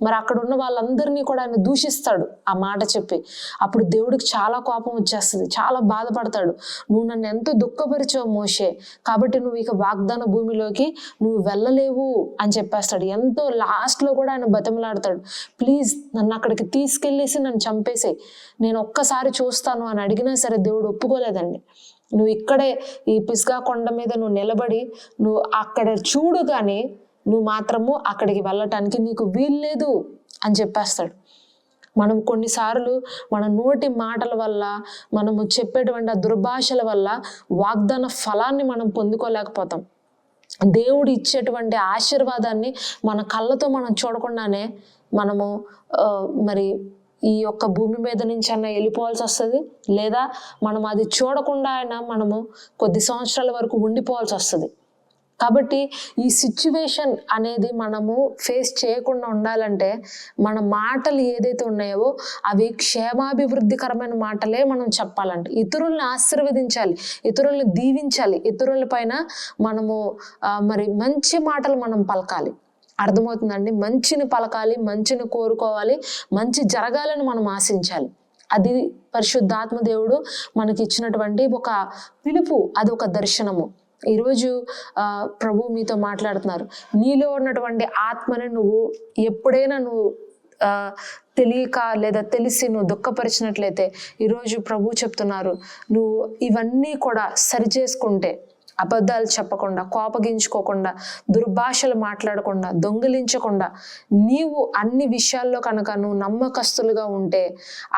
మరి అక్కడ ఉన్న వాళ్ళందరినీ కూడా ఆయన దూషిస్తాడు ఆ మాట చెప్పి. అప్పుడు దేవుడికి చాలా కోపం వచ్చేస్తుంది, చాలా బాధపడతాడు. నువ్వు నన్ను ఎంతో దుఃఖపరిచావు మోషే, కాబట్టి నువ్వు ఇక వాగ్దాన భూమిలోకి నువ్వు వెళ్ళలేవు అని చెప్పేస్తాడు. ఎంతో లాస్ట్లో కూడా ఆయన బతిమలాడతాడు, ప్లీజ్ నన్ను అక్కడికి తీసుకెళ్ళేసి నన్ను చంపేసే, నేను ఒక్కసారి చూస్తాను అని అడిగినా సరే దేవుడు ఒప్పుకోలేదండి. నువ్వు ఇక్కడే ఈ పిస్గా కొండ మీద నువ్వు నిలబడి నువ్వు అక్కడ చూడు, కానీ నువ్వు మాత్రము అక్కడికి వెళ్ళటానికి నీకు వీల్లేదు అని చెప్పేస్తాడు. మనం కొన్నిసార్లు మన నోటి మాటల వల్ల, మనము చెప్పేటువంటి ఆ దుర్భాషల వల్ల వాగ్దాన ఫలాన్ని మనం పొందుకోలేకపోతాం. దేవుడు ఇచ్చేటువంటి ఆశీర్వాదాన్ని మన కళ్ళతో మనం చూడకుండానే మనము మరి ఈ యొక్క భూమి మీద నుంచి అన్న వెళ్ళిపోవాల్సి వస్తుంది, లేదా మనం అది చూడకుండా అయినా మనము కొద్ది సంవత్సరాల వరకు ఉండిపోవాల్సి వస్తుంది. కాబట్టి ఈ సిచ్యువేషన్ అనేది మనము ఫేస్ చేయకుండా ఉండాలంటే మన మాటలు ఏదైతే ఉన్నాయో అవి క్షేమాభివృద్ధికరమైన మాటలే మనం చెప్పాలంటే. ఇతరుల్ని ఆశీర్వదించాలి, ఇతరుల్ని దీవించాలి, ఇతరుల పైన మనము మరి మంచి మాటలు మనం పలకాలి. అర్థమవుతుందండి? మంచిని పలకాలి, మంచిని కోరుకోవాలి, మంచి జరగాలని మనం ఆశించాలి. అది పరిశుద్ధాత్మ దేవుడు మనకి ఇచ్చినటువంటి ఒక పిలుపు, అది ఒక దర్శనము. ఈరోజు ప్రభు మీతో మాట్లాడుతున్నారు. నీలో ఉన్నటువంటి ఆత్మని నువ్వు ఎప్పుడైనా నువ్వు తెలియక లేదా తెలిసి నువ్వు దుఃఖపరిచినట్లయితే ఈరోజు ప్రభు చెప్తున్నారు, నువ్వు ఇవన్నీ కూడా సరిచేసుకుంటే, అబద్ధాలు చెప్పకుండా, కోపగించుకోకుండా, దుర్భాషలు మాట్లాడకుండా, దొంగిలించకుండా, నీవు అన్ని విషయాల్లో కనుక నువ్వు నమ్మకస్తులుగా ఉంటే,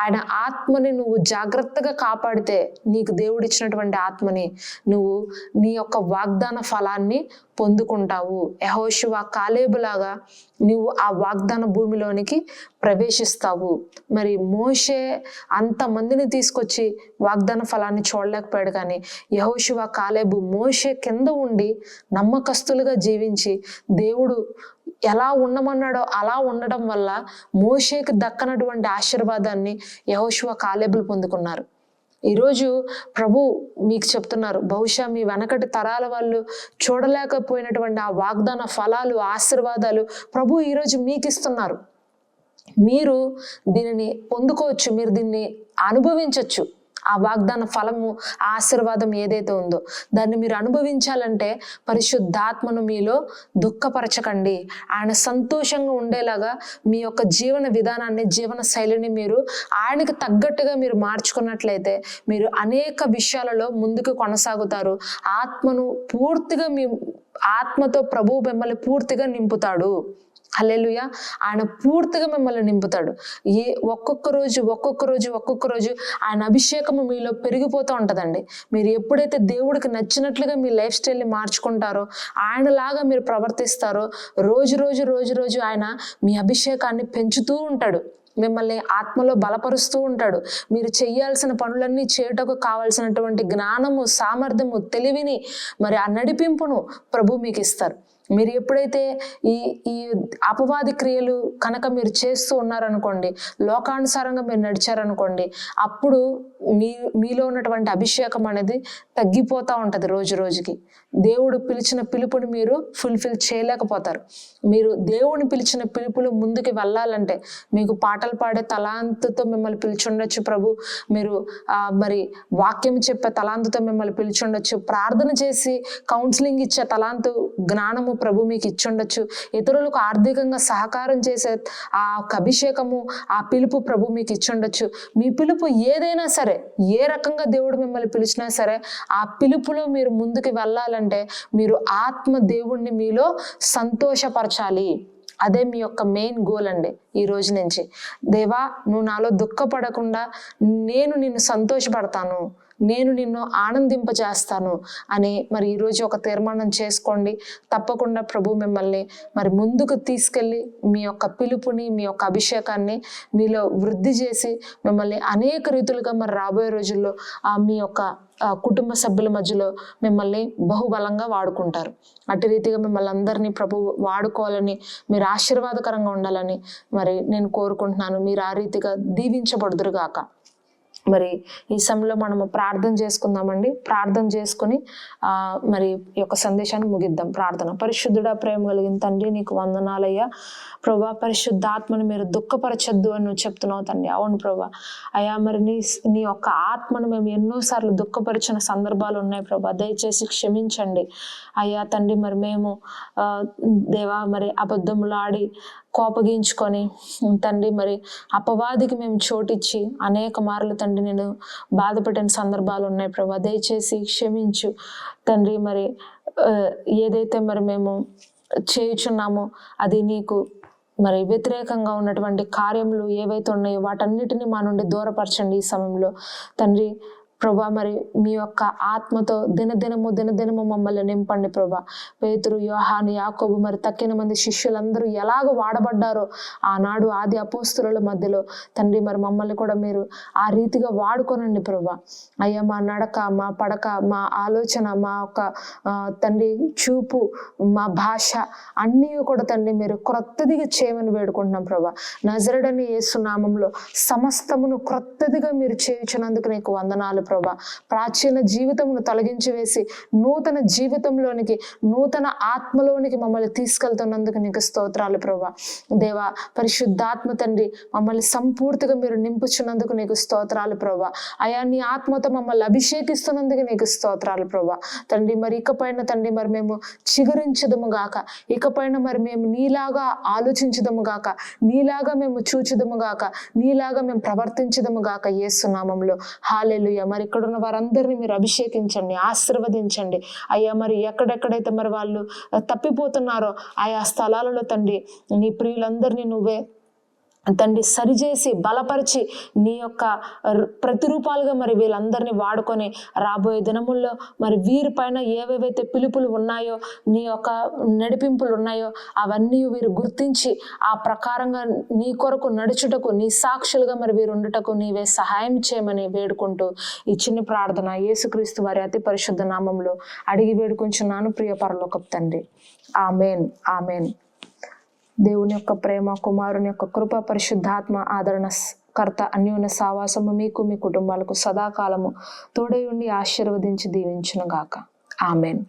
ఆయన ఆత్మని నువ్వు జాగ్రత్తగా కాపాడితే, నీకు దేవుడిచ్చినటువంటి ఆత్మని నువ్వు నీ యొక్క వాగ్దాన ఫలాన్ని పొందుకుంటావు. యెహోషువ కాలేబులాగా నువ్వు ఆ వాగ్దాన భూమిలోనికి ప్రవేశిస్తావు. మరి మోషే అంతమందిని తీసుకొచ్చి వాగ్దాన ఫలాన్ని చూడలేకపోయాడు, కానీ యెహోషువ కాలేబు మోషే కింద ఉండి నమ్మకస్తులుగా జీవించి దేవుడు ఎలా ఉండమన్నాడో అలా ఉండడం వల్ల మోషేకి దక్కనటువంటి ఆశీర్వాదాన్ని యెహోషువ కాలేబులు పొందుకున్నారు. ఈరోజు ప్రభు మీకు చెప్తున్నారు, బహుశా మీ వెనకటి తరాల వాళ్ళు చూడలేకపోయినటువంటి ఆ వాగ్దాన ఫలాలు, ఆశీర్వాదాలు ప్రభు ఈరోజు మీకు ఇస్తున్నారు. మీరు దీనిని పొందుకోవచ్చు, మీరు దీన్ని అనుభవించవచ్చు. ఆ వాగ్దాన ఫలము, ఆశీర్వాదం ఏదైతే ఉందో దాన్ని మీరు అనుభవించాలంటే పరిశుద్ధాత్మను మీలో దుఃఖపరచకండి. ఆయన సంతోషంగా ఉండేలాగా మీ యొక్క జీవన విధానాన్ని, జీవన శైలిని మీరు ఆయనకు తగ్గట్టుగా మీరు మార్చుకున్నట్లయితే మీరు అనేక విషయాలలో ముందుకు కొనసాగుతారు. ఆత్మను పూర్తిగా మీ ఆత్మతో ప్రభువు మిమ్మల్ని పూర్తిగా నింపుతాడు. హల్లెలూయా! ఆయన పూర్తిగా మిమ్మల్ని నింపుతాడు. ఒక్కొక్క రోజు ఆయన అభిషేకము మీలో పెరిగిపోతూ ఉంటుందండి. మీరు ఎప్పుడైతే దేవుడికి నచ్చినట్లుగా మీ లైఫ్ స్టైల్ని మార్చుకుంటారో, ఆయనలాగా మీరు ప్రవర్తిస్తారో, రోజు ఆయన మీ అభిషేకాన్ని పెంచుతూ ఉంటాడు, మిమ్మల్ని ఆత్మలో బలపరుస్తూ ఉంటాడు. మీరు చేయాల్సిన పనులన్నీ చేయటకు కావాల్సినటువంటి జ్ఞానము, సామర్థ్యము, తెలివిని, మరి ఆ నడిపింపును ప్రభు మీకు ఇస్తారు. మీరు ఎప్పుడైతే ఈ ఈ అపవాది క్రియలు కనుక మీరు చేస్తూ ఉన్నారనుకోండి, లోకానుసారంగా మీరు నడిచారనుకోండి, అప్పుడు మీలో ఉన్నటువంటి అభిషేకం అనేది తగ్గిపోతూ ఉంటుంది రోజు రోజుకి. దేవుడు పిలిచిన పిలుపుని మీరు ఫుల్ఫిల్ చేయలేకపోతారు. మీరు దేవుని పిలిచిన పిలుపులు ముందుకు వెళ్ళాలంటే, మీకు పాటలు పాడే తలాంతుతో మిమ్మల్ని పిలిచుండొచ్చు ప్రభు, మీరు మరి వాక్యం చెప్పే తలాంతుతో మిమ్మల్ని పిలిచుండొచ్చు, ప్రార్థన చేసి కౌన్సిలింగ్ ఇచ్చే తలాంతు జ్ఞానము ప్రభు మీకు ఇచ్చుండొచ్చు, ఇతరులకు ఆర్థికంగా సహకారం చేసే ఆ అభిషేకము ఆ పిలుపు ప్రభు మీకు ఇచ్చుండొచ్చు. మీ పిలుపు ఏదైనా సరే, ఏ రకంగా దేవుడు మిమ్మల్ని పిలిచినా సరే, ఆ పిలుపులో మీరు ముందుకు వెళ్ళాలంటే మీరు ఆత్మ దేవుణ్ణి మీలో సంతోషపరచాలి. అదే మీ యొక్క మెయిన్ గోల్ అండి. ఈ రోజు నుంచి, దేవా నువ్వు నాలో దుఃఖపడకుండా నేను నిన్ను సంతోషపడతాను, నేను నిన్ను ఆనందింపజేస్తాను అని మరి ఈరోజు ఒక తీర్మానం చేసుకోండి. తప్పకుండా ప్రభు మిమ్మల్ని మరి ముందుకు తీసుకెళ్ళి మీ యొక్క పిలుపుని, మీ యొక్క అభిషేకాన్ని మీలో వృద్ధి చేసి మిమ్మల్ని అనేక రీతులుగా మరి రాబోయే రోజుల్లో మీ యొక్క కుటుంబ సభ్యుల మధ్యలో మిమ్మల్ని బహుబలంగా వాడుకుంటారు. అటు రీతిగా మిమ్మల్ని అందరినీ ప్రభు వాడుకోవాలని, మీరు ఆశీర్వాదకరంగా ఉండాలని మరి నేను కోరుకుంటున్నాను. మీరు ఆ రీతిగా దీవించబడుదురుగాక. మరి ఈ సమయంలో మనము ప్రార్థన చేసుకుందామండి. ప్రార్థన చేసుకుని మరి ఈ యొక్క సందేశాన్ని ముగిద్దాం. ప్రార్థన. పరిశుద్ధుడా, ప్రేమ కలిగిన తండ్రి, నీకు వందనాలయ్యా. ప్రభా, పరిశుద్ధాత్మను మీరు దుఃఖపరచద్దు అని నువ్వు చెప్తున్నావు తండ్రి. అవును ప్రభా. అయ్యా, మరి నీ యొక్క ఆత్మను మేము ఎన్నోసార్లు దుఃఖపరిచిన సందర్భాలు ఉన్నాయి ప్రభా, దయచేసి క్షమించండి అయ్యా తండ్రి. మరి మేము దేవా మరి అబద్ధములాడి కోపగించుకొని తండ్రి, మరి అపవాదికి మేము చోటిచ్చి అనేక మార్లు తండ్రి నేను బాధపెట్టిన సందర్భాలు ఉన్నాయి ప్రభా, దయచేసి క్షమించు తండ్రి. మరి ఏదైతే మరి మేము చేయుచున్నామో అది నీకు మరి వ్యతిరేకంగా ఉన్నటువంటి కార్యములు ఏవైతే ఉన్నాయో వాటన్నిటిని మా నుండి దూరపరచండి ఈ సమయంలో తండ్రి. ప్రభా, మరి మీ యొక్క ఆత్మతో దినదినము మమ్మల్ని నింపండి ప్రభా. పేతురు, యోహాను, యాకోబు మరి తక్కిన మంది శిష్యులందరూ ఎలాగ వాడబడ్డారో ఆనాడు ఆది అపోస్తలుల మధ్యలో తండ్రి, మరి మమ్మల్ని కూడా మీరు ఆ రీతిగా వాడుకోనండి ప్రభా. అయ్యా, మా నడక, మా పడక, మా ఆలోచన, మా యొక్క తండ్రి చూపు, మా భాష అన్నీ కూడా తండ్రి మీరు క్రొత్తదిగా చేయమని వేడుకుంటున్నాం ప్రభా. నజరుడని యేసు నామములో సమస్తమును క్రొత్తదిగా మీరు చేయుచున్నందుకు నీకు వందనాలు ప్రభా. ప్రాచీన జీవితమును తొలగించి వేసి నూతన జీవితంలోనికి, నూతన ఆత్మలోనికి మమ్మల్ని తీసుకెళ్తున్నందుకు నీకు స్తోత్రాలు ప్రభా. దేవా, పరిశుద్ధాత్మ తండ్రి మమ్మల్ని సంపూర్తిగా మీరు నింపుచున్నందుకు నీకు స్తోత్రాలు ప్రభా. అయా, నీ ఆత్మతో మమ్మల్ని అభిషేకిస్తున్నందుకు నీకు స్తోత్రాలు ప్రభా తండ్రి. మరి ఇకపైన తండ్రి మరి మేము చిగురించదము గాక, ఇకపైన మరి మేము నీలాగా ఆలోచించదము గాక, నీలాగా మేము చూచుదము గాక, నీలాగా మేము ప్రవర్తించదము గాక యేసు నామములో. హల్లెలూయా. మరి ఇక్కడ ఉన్న వారందరినీ మీరు అభిషేకించండి, ఆశీర్వదించండి అయ్యా. మరి ఎక్కడెక్కడైతే మరి వాళ్ళు తప్పిపోతున్నారో ఆయా స్థలాలలో తండ్రి నీ ప్రియులందరినీ నువ్వే తండ్రి సరిచేసి బలపరిచి నీ యొక్క ప్రతిరూపాలుగా మరి వీళ్ళందరినీ వాడుకొని రాబోయే దినముల్లో మరి వీరిపైన ఏవేవైతే పిలుపులు ఉన్నాయో, నీ యొక్క నడిపింపులు ఉన్నాయో అవన్నీ వీరు గుర్తించి ఆ ప్రకారంగా నీ కొరకు నడుచుటకు, నీ సాక్షులుగా మరి వీరు ఉండుటకు నీవే సహాయం చేయమని వేడుకుంటూ ఈ చిన్న ప్రార్థన యేసుక్రీస్తు వారి అతి పరిశుద్ధ నామంలో అడిగి వేడుకుంటున్నాను ప్రియ పరలోకపు తండ్రి. ఆమేన్, ఆమేన్. దేవుని యొక్క ప్రేమ, కుమారుని యొక్క కృప, పరిశుద్ధాత్మ ఆదరణ కర్త అన్యోన్య సావాసము మీకు, మీ కుటుంబాలకు సదాకాలము తోడై ఉండి ఆశీర్వదించి దీవించును గాక. ఆమేన్.